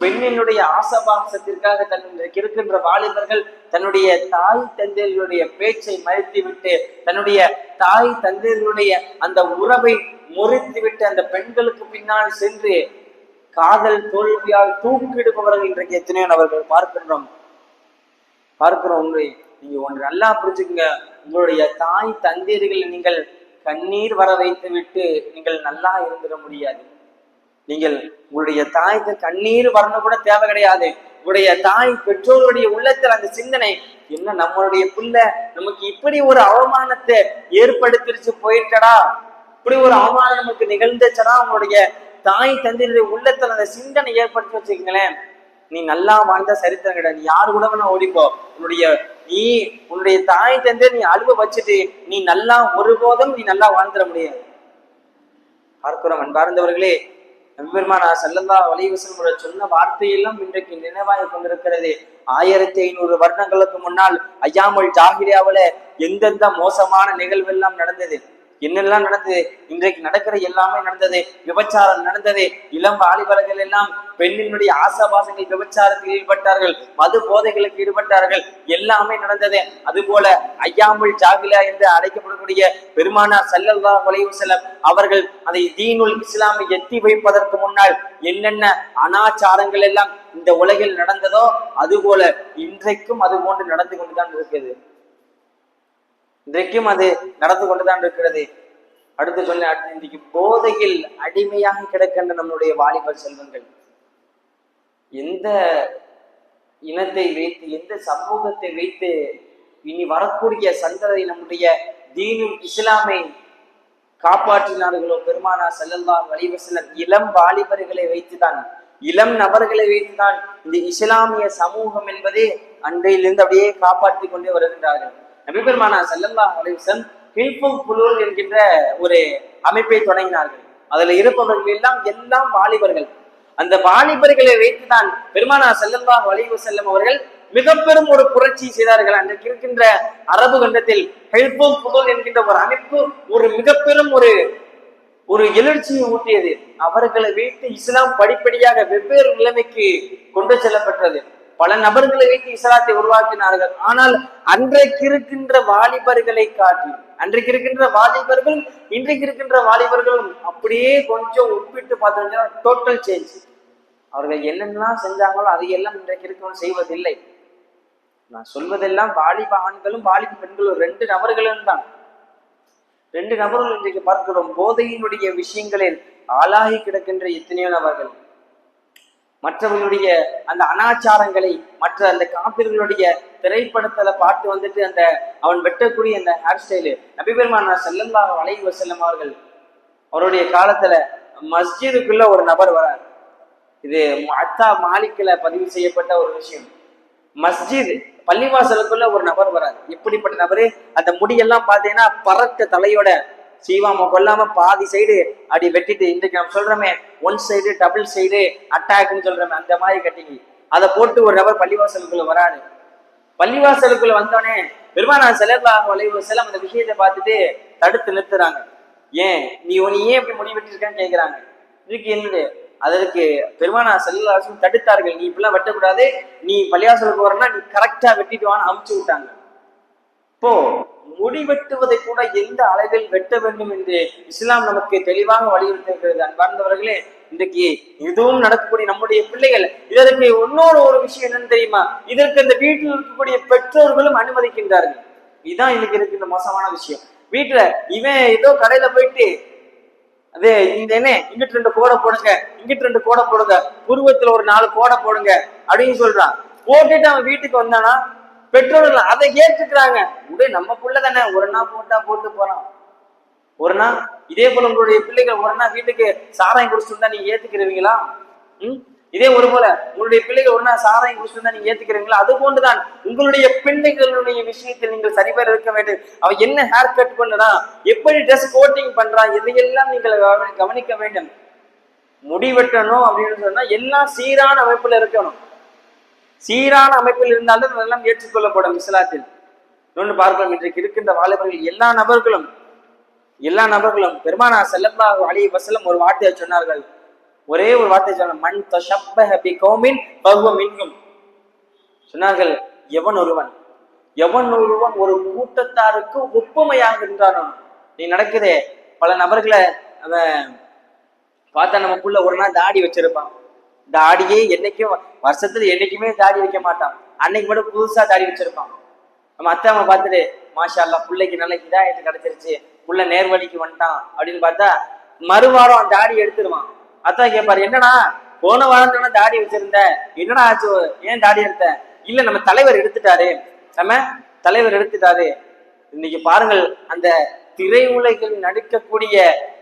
பெண்ணினுடைய ஆசபாசத்திற்காக தன்னுடைய இருக்கின்ற வாலிபர்கள் தன்னுடைய தாய் தந்தையர்களுடைய பேச்சை மறுத்து விட்டு, தன்னுடைய தாய் தந்தையர்களுடைய அந்த உறவை முறித்து விட்டு அந்த பெண்களுக்கு பின்னால் சென்று காதல் தோல்வியால் தூக்கிடுபவர்கள் இன்றைக்கு எத்தனையோ நபர்கள் பார்க்கிறோம். நீங்க ஒன்று நல்லா புரிஞ்சுக்கங்க, உங்களுடைய தாய் தந்தையர்களை நீங்கள் கண்ணீர் வர வைத்து விட்டு நீங்கள் நல்லா இருந்துட முடியாது. நீங்கள் உங்களுடைய தாய்க்கு கண்ணீர் வரணும் கூட தேவை கிடையாது. உங்களுடைய தாய் பெற்றோருடைய உள்ளத்தில் அந்த சிந்தனை என்ன, நம்மளுடைய பிள்ளை நமக்கு இப்படி ஒரு அவமானத்தை ஏற்படுத்திருச்சு போயிட்டடா, இப்படி ஒரு அவமானம் நமக்கு நிகழ்ந்துச்சடா, உங்களுடைய தாய் தந்தையுடைய உள்ளத்தில் அந்த சிந்தனை ஏற்படுத்தி வச்சுக்கங்களேன், நீ நல்லா வாழ்ந்த சரித்திரம் கிடையாது. நீ யாரு கூட வேணா ஓடிப்போ, உன்னுடைய தாய் தந்தை நீ அழுவ வச்சுட்டு நீ நல்லா ஒருபோதும் நீ நல்லா வாழ்ந்துட முடியாது. பார்க்கிறோம் அன்பார்ந்தவர்களே, பெருமானார் ஸல்லல்லாஹு அலைஹி வஸல்லம் சொன்ன வார்த்தையெல்லாம் இன்றைக்கு நினைவாக கொண்டிருக்கிறது. 1500 வருடங்களுக்கு முன்னால் ஐயாமுல் ஜாஹிலியாவுல எந்தெந்த மோசமான நிகழ்வெல்லாம் நடந்தது. என்னெல்லாம் நடந்தது? இன்றைக்கு நடக்கிற எல்லாமே நடந்தது. விபச்சாரம் நடந்தது. இளம் வாலிபர்கள் எல்லாம் பெண்ணினுடைய ஆசாபாசங்கள் விபச்சாரத்தில் ஈடுபட்டார்கள், மது போதைகளுக்கு ஈடுபட்டார்கள், எல்லாமே நடந்தது. அதுபோல ஐயாமுல் ஜாகிலா என்று அழைக்கப்படக்கூடிய பெருமானார் ஸல்லல்லாஹு அலைஹி வஸல்லம் அவர்கள் அதை தீனுல் இஸ்லாமை எத்தி வைப்பதற்கு முன்னால் என்னென்ன அனாச்சாரங்கள் எல்லாம் இந்த உலகில் நடந்ததோ அதுபோல இன்றைக்கும் அது போன்று நடந்து கொண்டுதான் இருக்குது. இன்றைக்கும் அது நடந்து கொண்டுதான் இருக்கிறது. அடுத்து சொல்ல, இன்றைக்கு போதையில் அடிமையாக கிடக்கின்ற நம்முடைய வாலிபர் செல்வங்கள் எந்த இனத்தை வைத்து, எந்த சமூகத்தை வைத்து இனி வரக்கூடிய சந்ததி நம்முடைய தீனுல் இஸ்லாமை காப்பாற்றினார்களோ பெருமானார் ஸல்லல்லாஹு அலைஹி வஸல்லம் இளம் வாலிபர்களை வைத்துதான், இளம் நபர்களை வைத்துதான் இந்த இஸ்லாமிய சமூகம் என்பதே அன்றையிலிருந்து அப்படியே காப்பாற்றி கொண்டே வருகின்றார்கள். நபி பெருமானார் ஸல்லல்லாஹு அலைஹி வஸல்லம் ஹில்ஃபுல் ஃபுலூல் என்கின்ற ஒரு அமைப்பை தொடங்கினார்கள். அதுல இருப்பவர்கள் எல்லாம் வாலிபர்கள். அந்த வாலிபர்களை வைத்துதான் பெருமானார் ஸல்லல்லாஹு அலைஹி வஸல்லம் அவர்கள் மிக பெரும் ஒரு புரட்சி செய்தார்கள். அன்றைக்கு இருக்கின்ற அரபு கண்டத்தில் ஹில்ஃபுல் ஃபுலூல் என்கின்ற ஒரு அமைப்பு ஒரு மிக பெரும் ஒரு எழுச்சியை ஊட்டியது. அவர்களை வைத்து இஸ்லாம் படிப்படியாக வெவ்வேறு நிலைமைக்கு கொண்டு செல்லப்பட்டது. பல நபர்களை வைத்து இஸ்லாத்தை உருவாக்கினார்கள். ஆனால் அன்றைக்கு இருக்கின்ற வாலிபர்களை காட்டி, அன்றைக்கு இருக்கின்ற வாலிபர்களும் இன்றைக்கு இருக்கின்ற வாலிபர்களும் அப்படியே கொஞ்சம் ஒப்பிட்டு பார்த்தோம்னா டோட்டல் சேஞ்ச். அவர்கள் என்னென்னலாம் செஞ்சாங்களோ அதையெல்லாம் இன்றைக்கு இருக்கவங்க செய்வதில்லை. நான் சொல்வதெல்லாம் வாலிப ஆண்களும் வாலிப பெண்களும் 2 நபர்களும் தான். 2 நபர்கள் இன்றைக்கு பார்க்கிறோம். போதையினுடைய விஷயங்களில் ஆளாகி கிடக்கின்ற எத்தனையோ நபர்கள், மற்றவர்களுடைய அந்த அனாச்சாரங்களை, மற்ற அந்த காப்பிர்களுடைய திரைப்படத்துல பார்த்து வந்துட்டு அந்த அவன் வெட்டக்கூடிய அந்த ஹேர் ஸ்டைலு. நபி பெருமானார் ஸல்லல்லாஹு அலைஹி வஸல்லம் அவர்கள் அவருடைய காலத்துல மஸ்ஜிதுக்குள்ள ஒரு நபர் வரார். இது முஅத்தா மாலிக்ல பதிவு செய்யப்பட்ட ஒரு விஷயம். மஸ்ஜித் பள்ளிவாசலுக்குள்ள ஒரு நபர் வரார். எப்படிப்பட்ட நபரு? அந்த முடியெல்லாம் பார்த்தீங்கன்னா பறக்க தலையோட சீவாம கொல்லாம பாதி சைடு அப்படி வெட்டிட்டு, இன்றைக்கு நம்ம சொல்றோமே ஒன் சைடு டபுள் சைடு அட்டாக்னு சொல்றோமே, அந்த மாதிரி கட்டிங்கி அதை போட்டு ஒரு நபர் பள்ளிவாசலுக்குள்ள வராரு. பள்ளிவாசலுக்குள்ள வந்தோடனே பெருமானார் ஸல்லல்லாஹு அலைஹி வஸல்லம் அந்த விஷயத்தை பார்த்துட்டு தடுத்து நிறுத்துறாங்க. ஏன் நீ ஏன் இப்படி முடி வெட்டிருக்கான்னு கேட்கிறாங்க. இதுக்கு என்னது? அதற்கு பெருமானார் ஸல்லல்லாஹு அலைஹி வஸல்லம் தடுத்தார்கள். நீ இப்பெல்லாம் வெட்டக்கூடாது, நீ பள்ளிவாசலுக்கு வரனா நீ கரெக்டா வெட்டிட்டு வான்னு அமுச்சு விட்டாங்க. இப்போ முடி வெட்டுவதை கூட எந்த அளவில் வெட்ட வேண்டும் என்று இஸ்லாம் நமக்கு தெளிவாக வலியுறுத்துகிறது. அன்பார்ந்தவர்களே, இன்றைக்கு இதுவும் நடக்கக்கூடிய நம்முடைய பிள்ளைகள், இதற்கு இன்னொரு ஒரு விஷயம் என்னன்னு தெரியுமா? இதற்கு இந்த வீட்டில் இருக்கக்கூடிய பெற்றோர்களும் அனுமதிக்கின்றார்கள். இதுதான் இன்னைக்கு இருக்கின்ற மோசமான விஷயம். வீட்டுல இவன் ஏதோ கடையில போயிட்டு அது இந்த என்ன இங்கிட்டு 2 கோடை போடுங்க, இங்கிட்டு 2 கோடை போடுங்க, புருவத்துல ஒரு 4 கோடை போடுங்க அப்படின்னு சொல்றான். போட்டுட்டு அவன் வீட்டுக்கு வந்தானா பெற்றோர்கள் அதை ஏற்றுக்கிறாங்க. உடனே நம்ம புள்ள தானே, ஒரு நாள் போட்டா போட்டு போறான். ஒரு நாள் இதே போல உங்களுடைய பிள்ளைகள் ஒரு நாள் வீட்டுக்கு சாராயம் குடிச்சுட்டா நீங்க ஏத்துக்கிறீங்களா? இதே ஒரு போல உங்களுடைய பிள்ளைகள் ஒரு நாள் சாராயம் குடிச்சுட்டா நீங்க ஏத்துக்கிறீங்களா? அது போன்றுதான் உங்களுடைய பிள்ளைகளுடைய விஷயத்தில் நீங்கள் சரிபேர் இருக்க வேண்டும். அவன் என்ன ஹேர் கட் பண்ணுறா, எப்படி ட்ரெஸ் கோட்டிங் பண்றான், இதையெல்லாம் நீங்கள் கவனிக்க வேண்டும். முடி வெட்டணும் அப்படின்னு சொன்னா எல்லாம் சீரான அமைப்புல இருக்கணும். சீரான அமைப்பில் இருந்தாலும் அதெல்லாம் ஏற்றுக்கொள்ளப்படும் இஸ்லாத்தில். இன்னொன்று பார்க்கலாம், இன்றைக்கு இருக்கின்ற வாலிபர்கள் எல்லா நபர்களும் பெருமானார் ஸல்லல்லாஹு அலைஹி வஸல்லம் ஒரு வார்த்தையை சொன்னார்கள். ஒரே ஒரு வார்த்தை சொன்னார், மன் தஷப்பஹ பிகௌமின் ஃபஹுவ மின்ஹும். சொன்னார்கள், எவன் ஒருவன் ஒரு கூட்டத்தாருக்கு ஒப்புமையாக இருந்தானோ. நீ நடக்குதே பல நபர்களை அவன் பார்த்தா, நமக்குள்ள ஒரு நாள் தாடி வச்சிருப்பான். தாடியே என்னைக்கும் வருஷத்துல என்னைக்குமே தாடி வைக்க மாட்டான். அன்னைக்கு மட்டும் புதுசா தாடி வச்சிருப்பான். நம்ம அத்தாம பார்த்துட்டு மாஷா அல்லா பிள்ளைக்கு நல்ல ஹிதாயத்து கிடைச்சிருச்சு, புள்ள நேர்வழிக்கு வந்துட்டான் அப்படின்னு பார்த்தா மறுவாரம் தாடி எடுத்துருவான். அத்தா கேட்பாரு, என்னடா போன வாரம் தாடி வச்சிருந்த, என்னடா ஆச்சு, ஏன் தாடி எடுத்த? இல்ல நம்ம தலைவர் எடுத்துட்டாரு. இன்னைக்கு பாருங்கள், அந்த திரையுலகில் நடிக்கக்கூடிய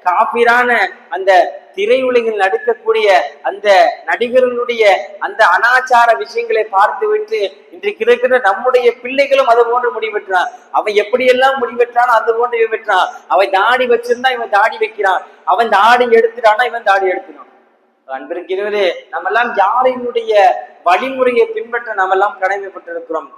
காபிரான அந்த திரையுலகில் நடிக்கக்கூடிய அந்த நடிகர்களுடைய அந்த அனாச்சார விஷயங்களை பார்த்து விட்டு இன்றைக்கு இருக்கிற நம்முடைய பிள்ளைகளும் அது போன்று முடிவெற்றான். அவன் எப்படியெல்லாம் முடிவெற்றானோ அது போன்று இவன் அவன் தாடி வச்சிருந்தா இவன் தாடி வைக்கிறான், அவன் தாடி எடுத்துட்டானா இவன் தாடி எடுத்துனான். அன்பிருக்கிறவரே, நம்ம எல்லாம் யாரினுடைய வழிமுறையை பின்பற்ற நம்ம எல்லாம் கடமைப்பட்டிருக்கிறோம்.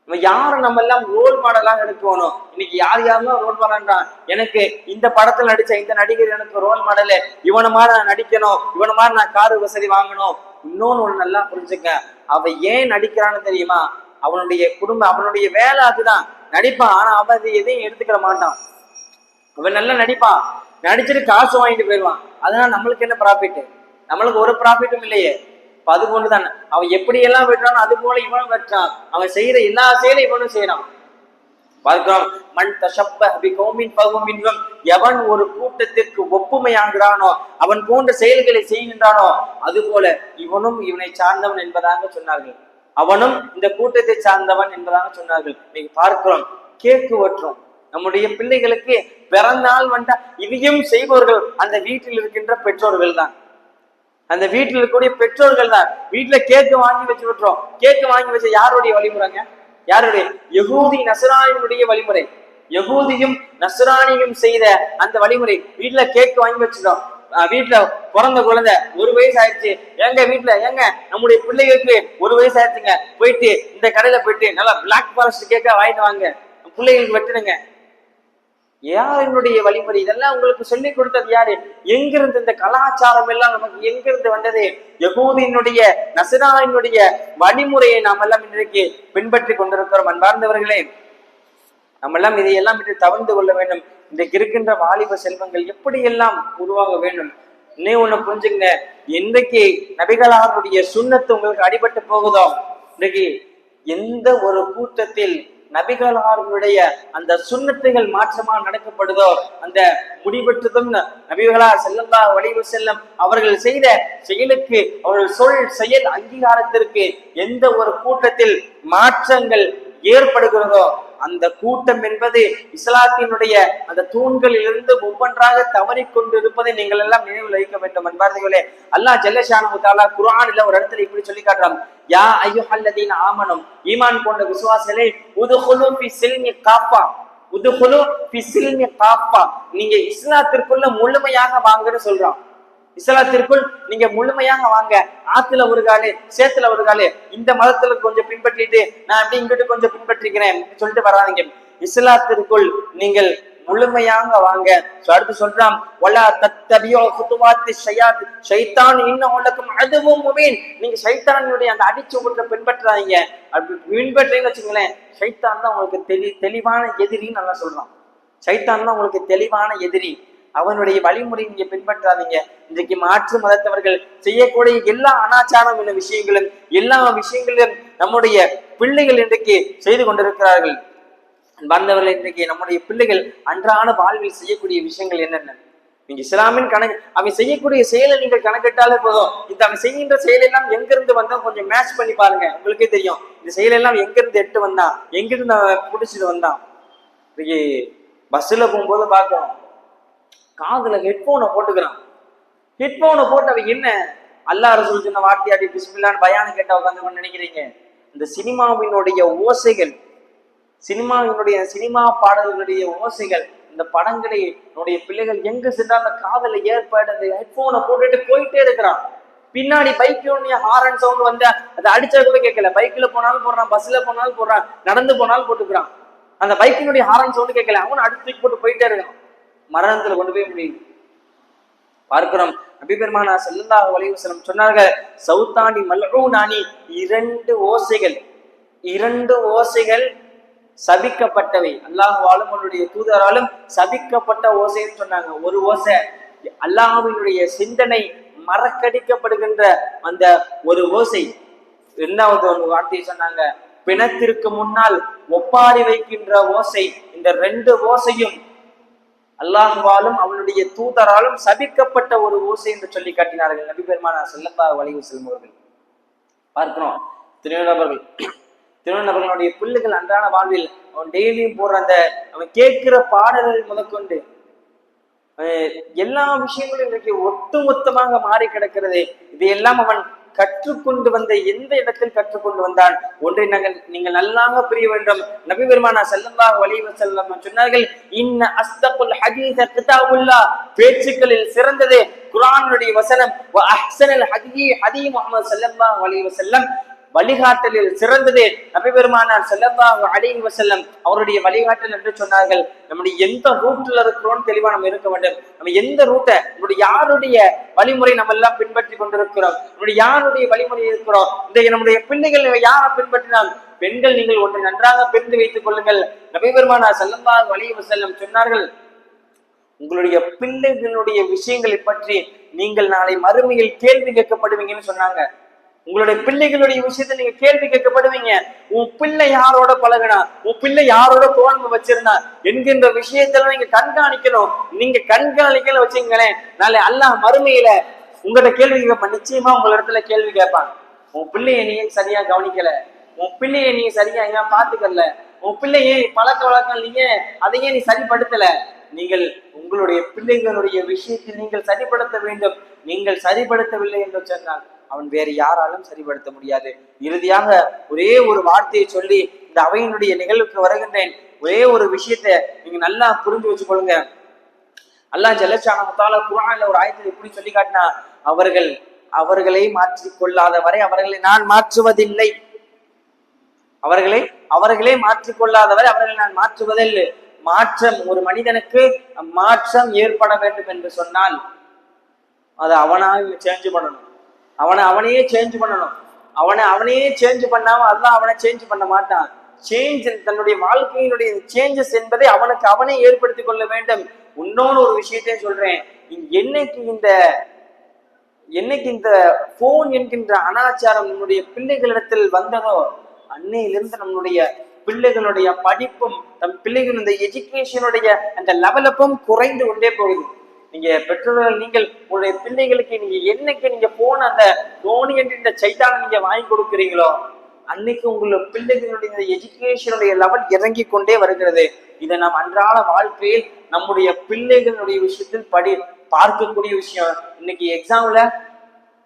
நம்ம யாரும் நம்ம எல்லாம் ரோல் மாடலாக எடுக்கணும். இன்னைக்கு யார் யாரெல்லாம் ரோல் மாடல்ன்றான், எனக்கு இந்த படத்துல நடிச்ச இந்த நடிகர் எனக்கு ரோல் மாடலு, இவனை மாதிரி நான் நடிக்கணும், இவனை மாதிரி நான் காரு வசதி வாங்கணும். இன்னொன்னு ஒண்ணு நல்லா புரிஞ்சுக்க, அவன் ஏன் நடிக்கிறான்னு தெரியுமா? அவனுடைய குடும்பம், அவனுடைய வேலை அதுதான், நடிப்பான். ஆனா அவன் அது எதையும் எடுத்துக்கிற மாட்டான். அவன் நல்லா நடிப்பான், நடிச்சுட்டு காசு வாங்கிட்டு போயிடுவான். அதனால நம்மளுக்கு என்ன ப்ராஃபிட்? நம்மளுக்கு ஒரு ப்ராஃபிட்டும் இல்லையே. அது போன்றுதான் அவன் எப்படி எல்லாம் வெட்டுறானோ அது போல இவனும் வெட்டான். அவன் செய்யற எல்லா செயலும் இவனும் செய்யறான். பார்க்கிறோம், மண் தஷப்பஹ பிகௌமின் ஃபஹும் மின்ஹும், எவன் ஒரு கூட்டத்திற்கு ஒப்புமையாகிறானோ, அவன் போன்ற செயல்களை செய்கின்றானோ, அது போல இவனும் இவனை சார்ந்தவன் என்பதாக சொன்னார்கள். அவனும் இந்த கூட்டத்தை சார்ந்தவன் என்பதாக சொன்னார்கள். இன்னைக்கு பார்க்கிறோம், கேக்கு வெட்டுறோம். நம்முடைய பிள்ளைகளுக்கு பிறந்தால் வந்தா இதையும் செய்பவர்கள் அந்த வீட்டில் இருக்கின்ற பெற்றோர்கள் தான். அந்த வீட்டில் இருக்கக்கூடிய பெற்றோர்கள் தான். வீட்டுல கேக்கு வாங்கி வச்சு விட்டுறோம். கேக்கு வாங்கி வச்ச யாருடைய வழிமுறைங்க? யாருடைய? யகூதி நஸ்ரானியினுடைய வழிமுறை. யகூதியும் நஸ்ரானியும் செய்த அந்த வழிமுறை. வீட்டுல கேக்கு வாங்கி வச்சிட்டோம். வீட்டுல பிறந்த குழந்தை 1 வயசு ஆயிடுச்சு, எங்க வீட்டுல எங்க நம்முடைய பிள்ளைகளுக்கு 1 வயசு ஆயிடுச்சுங்க, போயிட்டு இந்த கடையில போயிட்டு நல்லா பிளாக் ஃபாரஸ்ட் கேக்கா வாங்கிட்டு வாங்க, பிள்ளைகளுக்கு வெட்டுனுங்க. யாருடைய வழிமுறை? இதெல்லாம் உங்களுக்கு சொல்லி கொடுத்தது யாரு? எங்கிருந்து இந்த கலாச்சாரம் எல்லாம் நமக்கு எங்கிருந்து வந்தது? யகூதியினுடைய நஸ்ரானியினுடைய வழிமுறையை நாம் எல்லாம் இன்றைக்கு பின்பற்றி கொண்டிருக்கிறோம். அன்பார்ந்தவர்களே, நம்ம எல்லாம் இதையெல்லாம் இன்று தவிர்த்து கொள்ள வேண்டும். இன்றைக்கு இருக்கின்ற வாலிப செல்வங்கள் எப்படி எல்லாம் உருவாக வேண்டும். இன்னும் ஒண்ணு புரிஞ்சுங்க, இன்றைக்கு நபிகளாருடைய சுன்னத்து உங்களுக்கு அடிபட்டு போகுதோ, இன்றைக்கு எந்த ஒரு கூட்டத்தில் நபிகளாருடைய அந்த சுன்னத்துகள் மாற்றமா நடக்கப்படுதோ, அந்த முடிவெற்றதும் நபிகளார் ஸல்லல்லாஹு அலைஹி வஸல்லம் அவர்கள் செய்த செயலுக்கு, அவர்கள் சொல் செயல் அங்கீகாரத்திற்கு எந்த ஒரு கூட்டத்தில் மாற்றங்கள் ஏற்படுகிறதோ, அந்த கூட்டம் என்பது இஸ்லாத்தினுடைய அந்த தூண்களிலிருந்து ஒவ்வொன்றாக தவறிக்கொண்டிருப்பதை நீங்கள் எல்லாம் நினைவில் வைக்க வேண்டும். அன்பார்ந்தவர்களே, அல்லாஹ் ஜல்ல ஷானஹு தஆலா குர்ஆனில் ஒரு இடத்துல இப்படி சொல்லி காட்டுறான், யா அய்யுஹல்லதீன ஆமனு, ஈமான் கொண்ட விசுவாசிகளே, உதுகுலு ஃபி சில்மி காஃபா, உதுகுலு ஃபி சில்மி காஃபா, நீங்க இஸ்லாத்திற்குள்ள முழுமையாக வாங்கன்னு சொல்றான். இஸ்லாத்திற்குள் நீங்க முழுமையாக வாங்க. ஆத்துல ஒரு காலு, சேத்துல ஒரு காலு, இந்த மதத்துல கொஞ்சம் பின்பற்றிட்டு நான் அப்படி இங்கிட்டு கொஞ்சம் பின்பற்றிக்கிறேன் சொல்லிட்டு வராதீங்க. இஸ்லாத்திற்குள் நீங்கள் முழுமையாக வாங்க. அடுத்து சொல்றான், வலா தத்தபியு குதுவாத்தி ஷயாத், ஷைத்தான் இன்னஹு லக்கும் அதுவும் முபீன், நீங்க ஷைத்தானுடைய அந்த அடிச்சுவட்டை பின்பற்றாதீங்க. அப்படி பின்பற்றீங்கன்னு வச்சுங்களேன், ஷைத்தான் தான் உங்களுக்கு தெளிவான எதிரின்னு நல்லா சொல்றான். ஷைத்தான் தான் உங்களுக்கு தெளிவான எதிரி. அவனுடைய வழிமுறை நீங்க பின்பற்றாதீங்க. இன்றைக்கு மாற்று மதத்தவர்கள் செய்யக்கூடிய எல்லா அனாச்சாரம் என்ற விஷயங்களும் எல்லா விஷயங்களிலும் நம்முடைய பிள்ளைகள் இன்றைக்கு செய்து கொண்டிருக்கிறார்கள். வந்தவர்கள் இன்றைக்கு நம்முடைய பிள்ளைகள் அன்றாட வாழ்வில் செய்யக்கூடிய விஷயங்கள் என்னென்ன? நீங்க இஸ்லாமின் கணக்கு அவன் செய்யக்கூடிய செயலை நீங்கள் கணக்கிட்டாலே போதும். இந்த அவன் செய்கின்ற செயலெல்லாம் எங்கிருந்து வந்தா கொஞ்சம் மேட்ச் பண்ணி பாருங்க, உங்களுக்கே தெரியும். இந்த செயலெல்லாம் எங்கிருந்து எட்டு வந்தான், எங்கிருந்து அவன் பிடிச்சிட்டு வந்தான். இன்னைக்கு பஸ்ல போகும்போது பார்க்கிறோம், காதுல ஹெட்போனை போட்டுக்கிறான். ஹெட்போனை போட்டு அவன் என்ன அல்லாஹ் ரசூல் சொன்ன வார்த்தையாடி பிஸ்மில்லான்னு பயானம் கேட்ட உட்காந்து நினைக்கிறீங்க? இந்த சினிமாவினுடைய ஓசைகள், சினிமா பாடல்களுடைய ஓசைகள், இந்த படங்களை என்னுடைய பிள்ளைகள் எங்க சென்றா அந்த காதல ஏற்பாடு அந்த ஹெட்போனை போட்டுட்டு போயிட்டே இருக்கிறான். பின்னாடி பைக்ல ஹாரன் சவுண்ட் வந்து அதை அடிச்சா கூட கேட்கல. பைக்ல போனாலும் போடுறான், பஸ்ல போனாலும் போடுறான், நடந்து போனாலும் போட்டுக்கிறான். அந்த பைக்கினுடைய ஹாரன் சவுண்ட் கேட்கல, அவன் அடுத்து தூக்கி போட்டு போயிட்டே இருக்கான். மரணத்துல கொண்டு போய் முடியும். பார்க்கிறோம், நபி பெருமானார் ஸல்லல்லாஹு அலைஹி வஸல்லம் சொன்னார்கள், சௌத்தானி மல்ஊனானி, 2 ஓசைகள் சபிக்கப்பட்டவை, அல்லாஹ்வாலும் அவருடைய தூதராலும் சபிக்கப்பட்ட ஓசைன்னு சொன்னாங்க. ஒரு ஓசை அல்லாஹ்வினுடைய சிந்தனை மறக்கடிக்கப்படுகின்ற அந்த ஒரு ஓசை. இரண்டாவது ஒரு வார்த்தையை சொன்னாங்க, பிணத்திற்கு முன்னால் ஒப்பாரி வைக்கின்ற ஓசை. இந்த 2 ஓசையும் அல்லாஹ்வாலும் அவனுடைய தூதராலும் சபிக்கப்பட்ட ஒரு ஓசை என்று சொல்லி காட்டினார்கள் நபி பெருமானார் ஸல்லல்லாஹு அலைஹி வஸல்லம் அவர்கள். பார்க்கிறோம், திருநபர்களுடைய பிள்ளைகள் அன்றாட வாழ்வில் அவன் டெய்லியும் போடுற அந்த அவன் கேட்கிற பாடல்கள் முதற்கொண்டு எல்லா விஷயங்களும் இன்றைக்கு ஒட்டுமொத்தமாக மாறி கிடக்கிறது. இதையெல்லாம் அவன் கற்றுக்கொண்டு வந்த எந்த இடத்தில் கற்றுக்கொண்டு வந்தான்? ஒன்றை நீங்கள் நல்லாக புரிய வேண்டும். நபி பெருமானார் ஸல்லல்லாஹு அலைஹி வஸல்லம் சொன்னார்கள், இன்ன அஸ்தகுல் ஹதீஸ கிதாபுல்லாஹ், பேச்சுக்களில் சிறந்தது குர்ஆனுடைய வசனம். வ அஹ்ஸனுல் ஹதீ ஹதீ முஹம்மது ஸல்லல்லாஹு அலைஹி வஸல்லம், வழிகாட்டலில் சிறந்தது நபி பெருமானார் ஸல்லல்லாஹு அலைஹி வஸல்லம் அவருடைய வழிகாட்டல் என்று சொன்னார்கள். நம்முடைய எந்த ரூட்ல இருக்கிறோம் தெளிவா நம்ம இருக்க வேண்டும். நம்ம எந்த ரூட்டை, நம்முடைய யாருடைய வழிமுறை நம்ம எல்லாம் பின்பற்றி கொண்டிருக்கிறோம், நம்முடைய யாருடைய வழிமுறை இருக்கிறோம். இன்றைக்கு நம்முடைய பிள்ளைகள் யாரை பின்பற்றினால், பெண்கள் நீங்கள் ஒன்றை நன்றாக தெரிந்து வைத்துக் கொள்ளுங்கள். நபி பெருமானார் ஸல்லல்லாஹு அலைஹி வஸல்லம் சொன்னார்கள், உங்களுடைய பிள்ளைகளுடைய விஷயங்களை பற்றி நீங்கள் நாளை மறுமையில் கேள்வி கேட்கப்படுவீங்கன்னு சொன்னாங்க. உங்களுடைய பிள்ளைகளுடைய விஷயத்த நீங்க கேள்வி கேட்கப்படுவீங்க. உன் பிள்ளை யாரோட பழகினா, உன் பிள்ளை யாரோட தோல்வி வச்சிருந்தா என்கின்ற விஷயத்தெல்லாம் நீங்க கண்காணிக்கணும். நீங்க கண்காணிக்கல வச்சுங்களேன், நாளை அல்லாஹ் மறுமையில உங்கள்கிட்ட கேள்வி கேட்பான். நிச்சயமா உங்க இடத்துல கேள்வி கேட்பான். உன் பிள்ளைய நீ சரியா கவனிக்கல, உன் பிள்ளைய நீ சரியா ஏன் பாத்துக்கல, உன் பிள்ளைய பழக்க வழக்கம் நீங்க அதையே நீ சரிப்படுத்தல. நீங்கள் உங்களுடைய பிள்ளைகளுடைய விஷயத்தில் நீங்கள் சரிப்படுத்த வேண்டும். நீங்கள் சரிப்படுத்தவில்லை என்று சொன்னால் அவன் வேறு யாராலும் சரிப்படுத்த முடியாது. இறுதியாக ஒரே ஒரு வார்த்தையை சொல்லி இந்த அவையினுடைய நிகழ்வுக்கு வருகின்றேன். ஒரே ஒரு விஷயத்தை நீங்க நல்லா புரிஞ்சு வச்சுக்கொள்ளுங்க. அல்லாஹ் ஜல்ல ஷானஹு குர்ஆன்ல ஒரு ஆயத்தில் எப்படி சொல்லி காட்டினா, அவர்களை மாற்றிக்கொள்ளாத வரை அவர்களை நான் மாற்றுவதில்லை. அவர்களே மாற்றிக்கொள்ளாதவரை அவர்களை நான் மாற்றுவதில்லை. மாற்றம், ஒரு மனிதனுக்கு மாற்றம் ஏற்பட வேண்டும் என்று சொன்னால் அதை அவனாக சேஞ்ச் பண்ணணும். அவனையே சேஞ்ச் பண்ணணும். அவனையே சேஞ்ச் பண்ணாம அல்லாஹ் அவனை சேஞ்ச் பண்ண மாட்டான். சேஞ்ச், தன்னுடைய வாழ்க்கையினுடைய சேஞ்சஸ் என்பதை அவனுக்கு அவனே ஏற்படுத்தி கொள்ள வேண்டும். இன்னொன்னு ஒரு விஷயத்தையும் சொல்றேன். என்னைக்கு இந்த போன் என்கின்ற அனாச்சாரம் நம்முடைய பிள்ளைகளிடத்தில் வந்ததோ அன்னையிலிருந்து நம்முடைய பிள்ளைகளுடைய படிப்பும் நம் பிள்ளைகள் இந்த எஜுகேஷனுடைய அந்த லெவலப்பும் குறைந்து கொண்டே போகுது. நீங்க பெற்றோர்கள், நீங்கள் உங்களுடைய பிள்ளைகளுக்கு நீங்க போன அந்த தோனி என்ற சைத்தான நீங்க வாங்கி கொடுக்குறீங்களோ அன்னைக்கு உங்களுடைய பிள்ளைகளுடைய எஜுகேஷனுடைய லெவல் இறங்கி கொண்டே வருகிறது. இதை நாம் அன்றாட வாழ்க்கையில் நம்முடைய பிள்ளைகளுடைய விஷயத்தில் பார்க்கக்கூடிய விஷயம். இன்னைக்கு எக்ஸாம்ல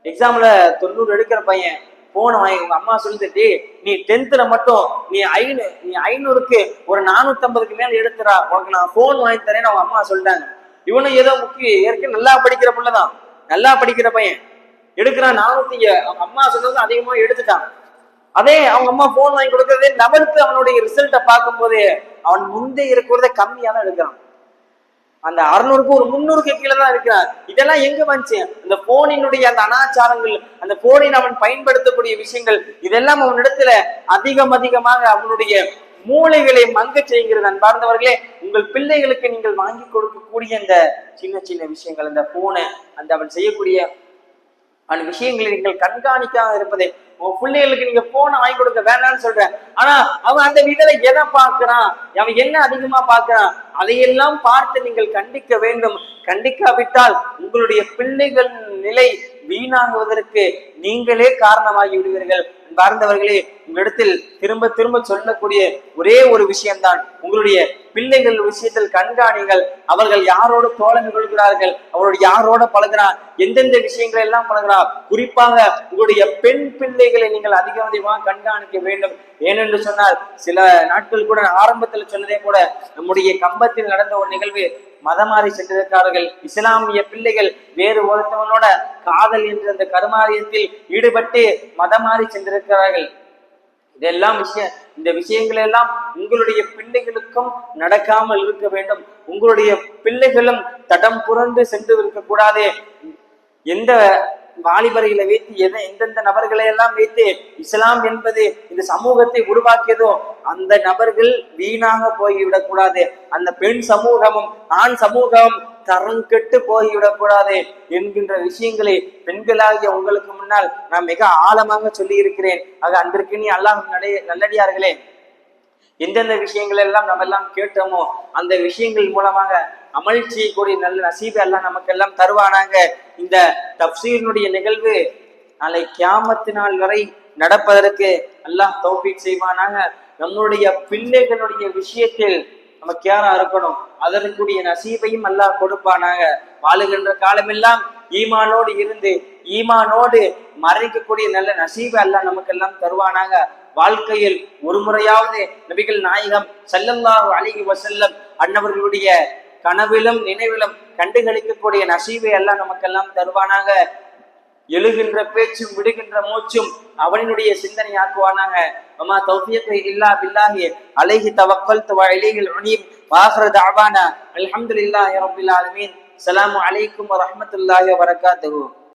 90 எடுக்கிற பையன் போன வாங்கி உங்க அம்மா சொல்லிட்டு, நீ 10th மட்டும் நீ 500க்கு ஒரு 450க்கு மேல எடுத்துறா, உனக்கு நான் போன் வாங்கி தரேன்னு அவங்க அம்மா சொல்லிட்டாங்க. இவனும் ஏதோ ஏற்கனவே நல்லா படிக்கிற பிள்ளைதான், நல்லா படிக்கிற பையன் எடுக்கிறான் 400. அவங்க அம்மா சொன்னது அதிகமா எடுத்துட்டான். அதே அவங்க அம்மா போன் வாங்கி கொடுக்கறதே 11th அவனுடைய ரிசல்ட்டை பார்க்கும் போது அவன் முந்தே இருக்கிறத கம்மியா தான் எடுக்கிறான். அந்த 600க்கு ஒரு 300க்கு கீழே தான் இருக்கிறான். இதெல்லாம் எங்க வந்துச்சு? அந்த போனினுடைய அந்த அனாச்சாரங்கள், அந்த போனின் அவன் பயன்படுத்தக்கூடிய விஷயங்கள், இதெல்லாம் அவனிடத்துல அதிகமாக அவனுடைய மூளைகளை மங்க செய்கிறது. அன்பார்ந்தவர்களே, உங்கள் பிள்ளைகளுக்கு நீங்கள் வாங்கி கொடுக்கக்கூடிய அந்த சின்ன விஷயங்கள், அந்த போனை, அந்த அவன் செய்யக்கூடிய அந்த விஷயங்களை நீங்கள் கண்காணிக்காம இருப்பதை, உங்க பிள்ளைகளுக்கு நீங்க போனை வாங்கி கொடுக்க வேண்டாம்னு சொல்றேன். ஆனா அவன் அந்த வீட்டுல எதை பார்க்கிறான், அவன் என்ன அதிகமா பார்க்கிறான், அதையெல்லாம் பார்த்து நீங்கள் கண்டிக்க வேண்டும். கண்டிக்காவிட்டால் உங்களுடைய பிள்ளைகள் நிலை வீணாகுவதற்கு நீங்களே காரணமாகி விடுவீர்கள். பார்ந்தவர்களே, உங்களிடத்தில் திரும்ப சொல்லக்கூடிய ஒரே ஒரு விஷயம்தான், உங்களுடைய பிள்ளைகள் விஷயத்தில் கண்காணிகள். அவர்கள் யாரோடு தோழமை கொள்கிறார்கள், அவருடைய யாரோட பழகிறார், எந்தெந்த விஷயங்கள் எல்லாம் பழகிறார். குறிப்பாக உங்களுடைய பெண் பிள்ளைகளை நீங்கள் அதிகமாக கண்காணிக்க வேண்டும். ஏனென்று சொன்னால், சில நாட்கள் கூட ஆரம்பத்தில் சொன்னதே கூட, நம்முடைய கம்பத்தில் நடந்த ஒரு நிகழ்வு, மதமாறி சென்றிருக்கிறார்கள். இஸ்லாமிய பிள்ளைகள் வேறு ஒருத்தவனோட காதல் என்ற அந்த கருமாரியத்தில் ஈடுபட்டு மதமாறி சென்றிருக்கிறார்கள். இந்த விஷயங்கள் எல்லாம் உங்களுடைய பிள்ளைகளுக்கும் நடக்காமல் இருக்க வேண்டும். உங்களுடைய பிள்ளைகளும் தடம் புரண்டு சென்று இருக்கக்கூடாது. எந்த வாலிபர்களை வைத்து எந்தெந்த நபர்களை எல்லாம் வைத்து இஸ்லாம் என்பது இந்த சமூகத்தை உருவாக்கியதோ அந்த நபர்கள் வீணாக போய்விடக்கூடாது. அந்த பெண் சமூகமும் ஆண் சமூகமும் தரம் கெட்டு போய்விடக்கூடாது என்கின்ற விஷயங்களை பெண்களாகிய உங்களுக்கு முன்னால் நான் மிக ஆழமாக சொல்லி இருக்கிறேன். ஆக அன்றைக்கு நீ அல்லாஹ் நல்லடியார்களே, எந்தெந்த விஷயங்கள் எல்லாம் நம்ம எல்லாம் கேட்டோமோ அந்த விஷயங்கள் மூலமாக அமல் செய்யக்கூடிய நல்ல நசீபை எல்லாம் நமக்கு எல்லாம் தருவானாங்க. இந்த தப்சீரினுடைய நிகழ்வு நாளை கியாமத்து நாள் வரை நடப்பதற்கு அல்லாஹ் தௌஃபீக் செய்வானாக. நம்முடைய பிள்ளைகளுடைய விஷயத்தில் நமக்கு யாரா இருக்கணும், அதற்குரிய நசீபையும் அல்லாஹ் கொடுப்பானாக. வாழுகின்ற காலமெல்லாம் ஈமானோடு இருந்து ஈமானோடு மறைக்கக்கூடிய நல்ல நசீபை அல்லாஹ் நமக்கு எல்லாம் தருவானாக. வாழ்க்கையில் ஒரு முறையாவது நபிகள் நாயகம் ஸல்லல்லாஹு அலைஹி வஸல்லம் அன்னவர்களுடைய கனவிலும் நினைவிலும் கண்டுகளிக்கக்கூடிய நசீபை எல்லாம் நமக்கெல்லாம் தருவானாக. எழுகின்ற பேச்சும் விடுகின்ற மூச்சும் அவனுடைய சிந்தனையாக்குவானாக. வமா தௌஃபீக இல்லா பில்லாஹி அலைஹி தவக்கல்து வ இலைஹில் உனீப். வாஹிரு தஅவானா அல்ஹம்துலில்லாஹி ரப்பில் ஆலமீன். ஸலாமு அலைக்கும் வ ரஹ்மத்துல்லாஹி வ பரகாத்துஹு.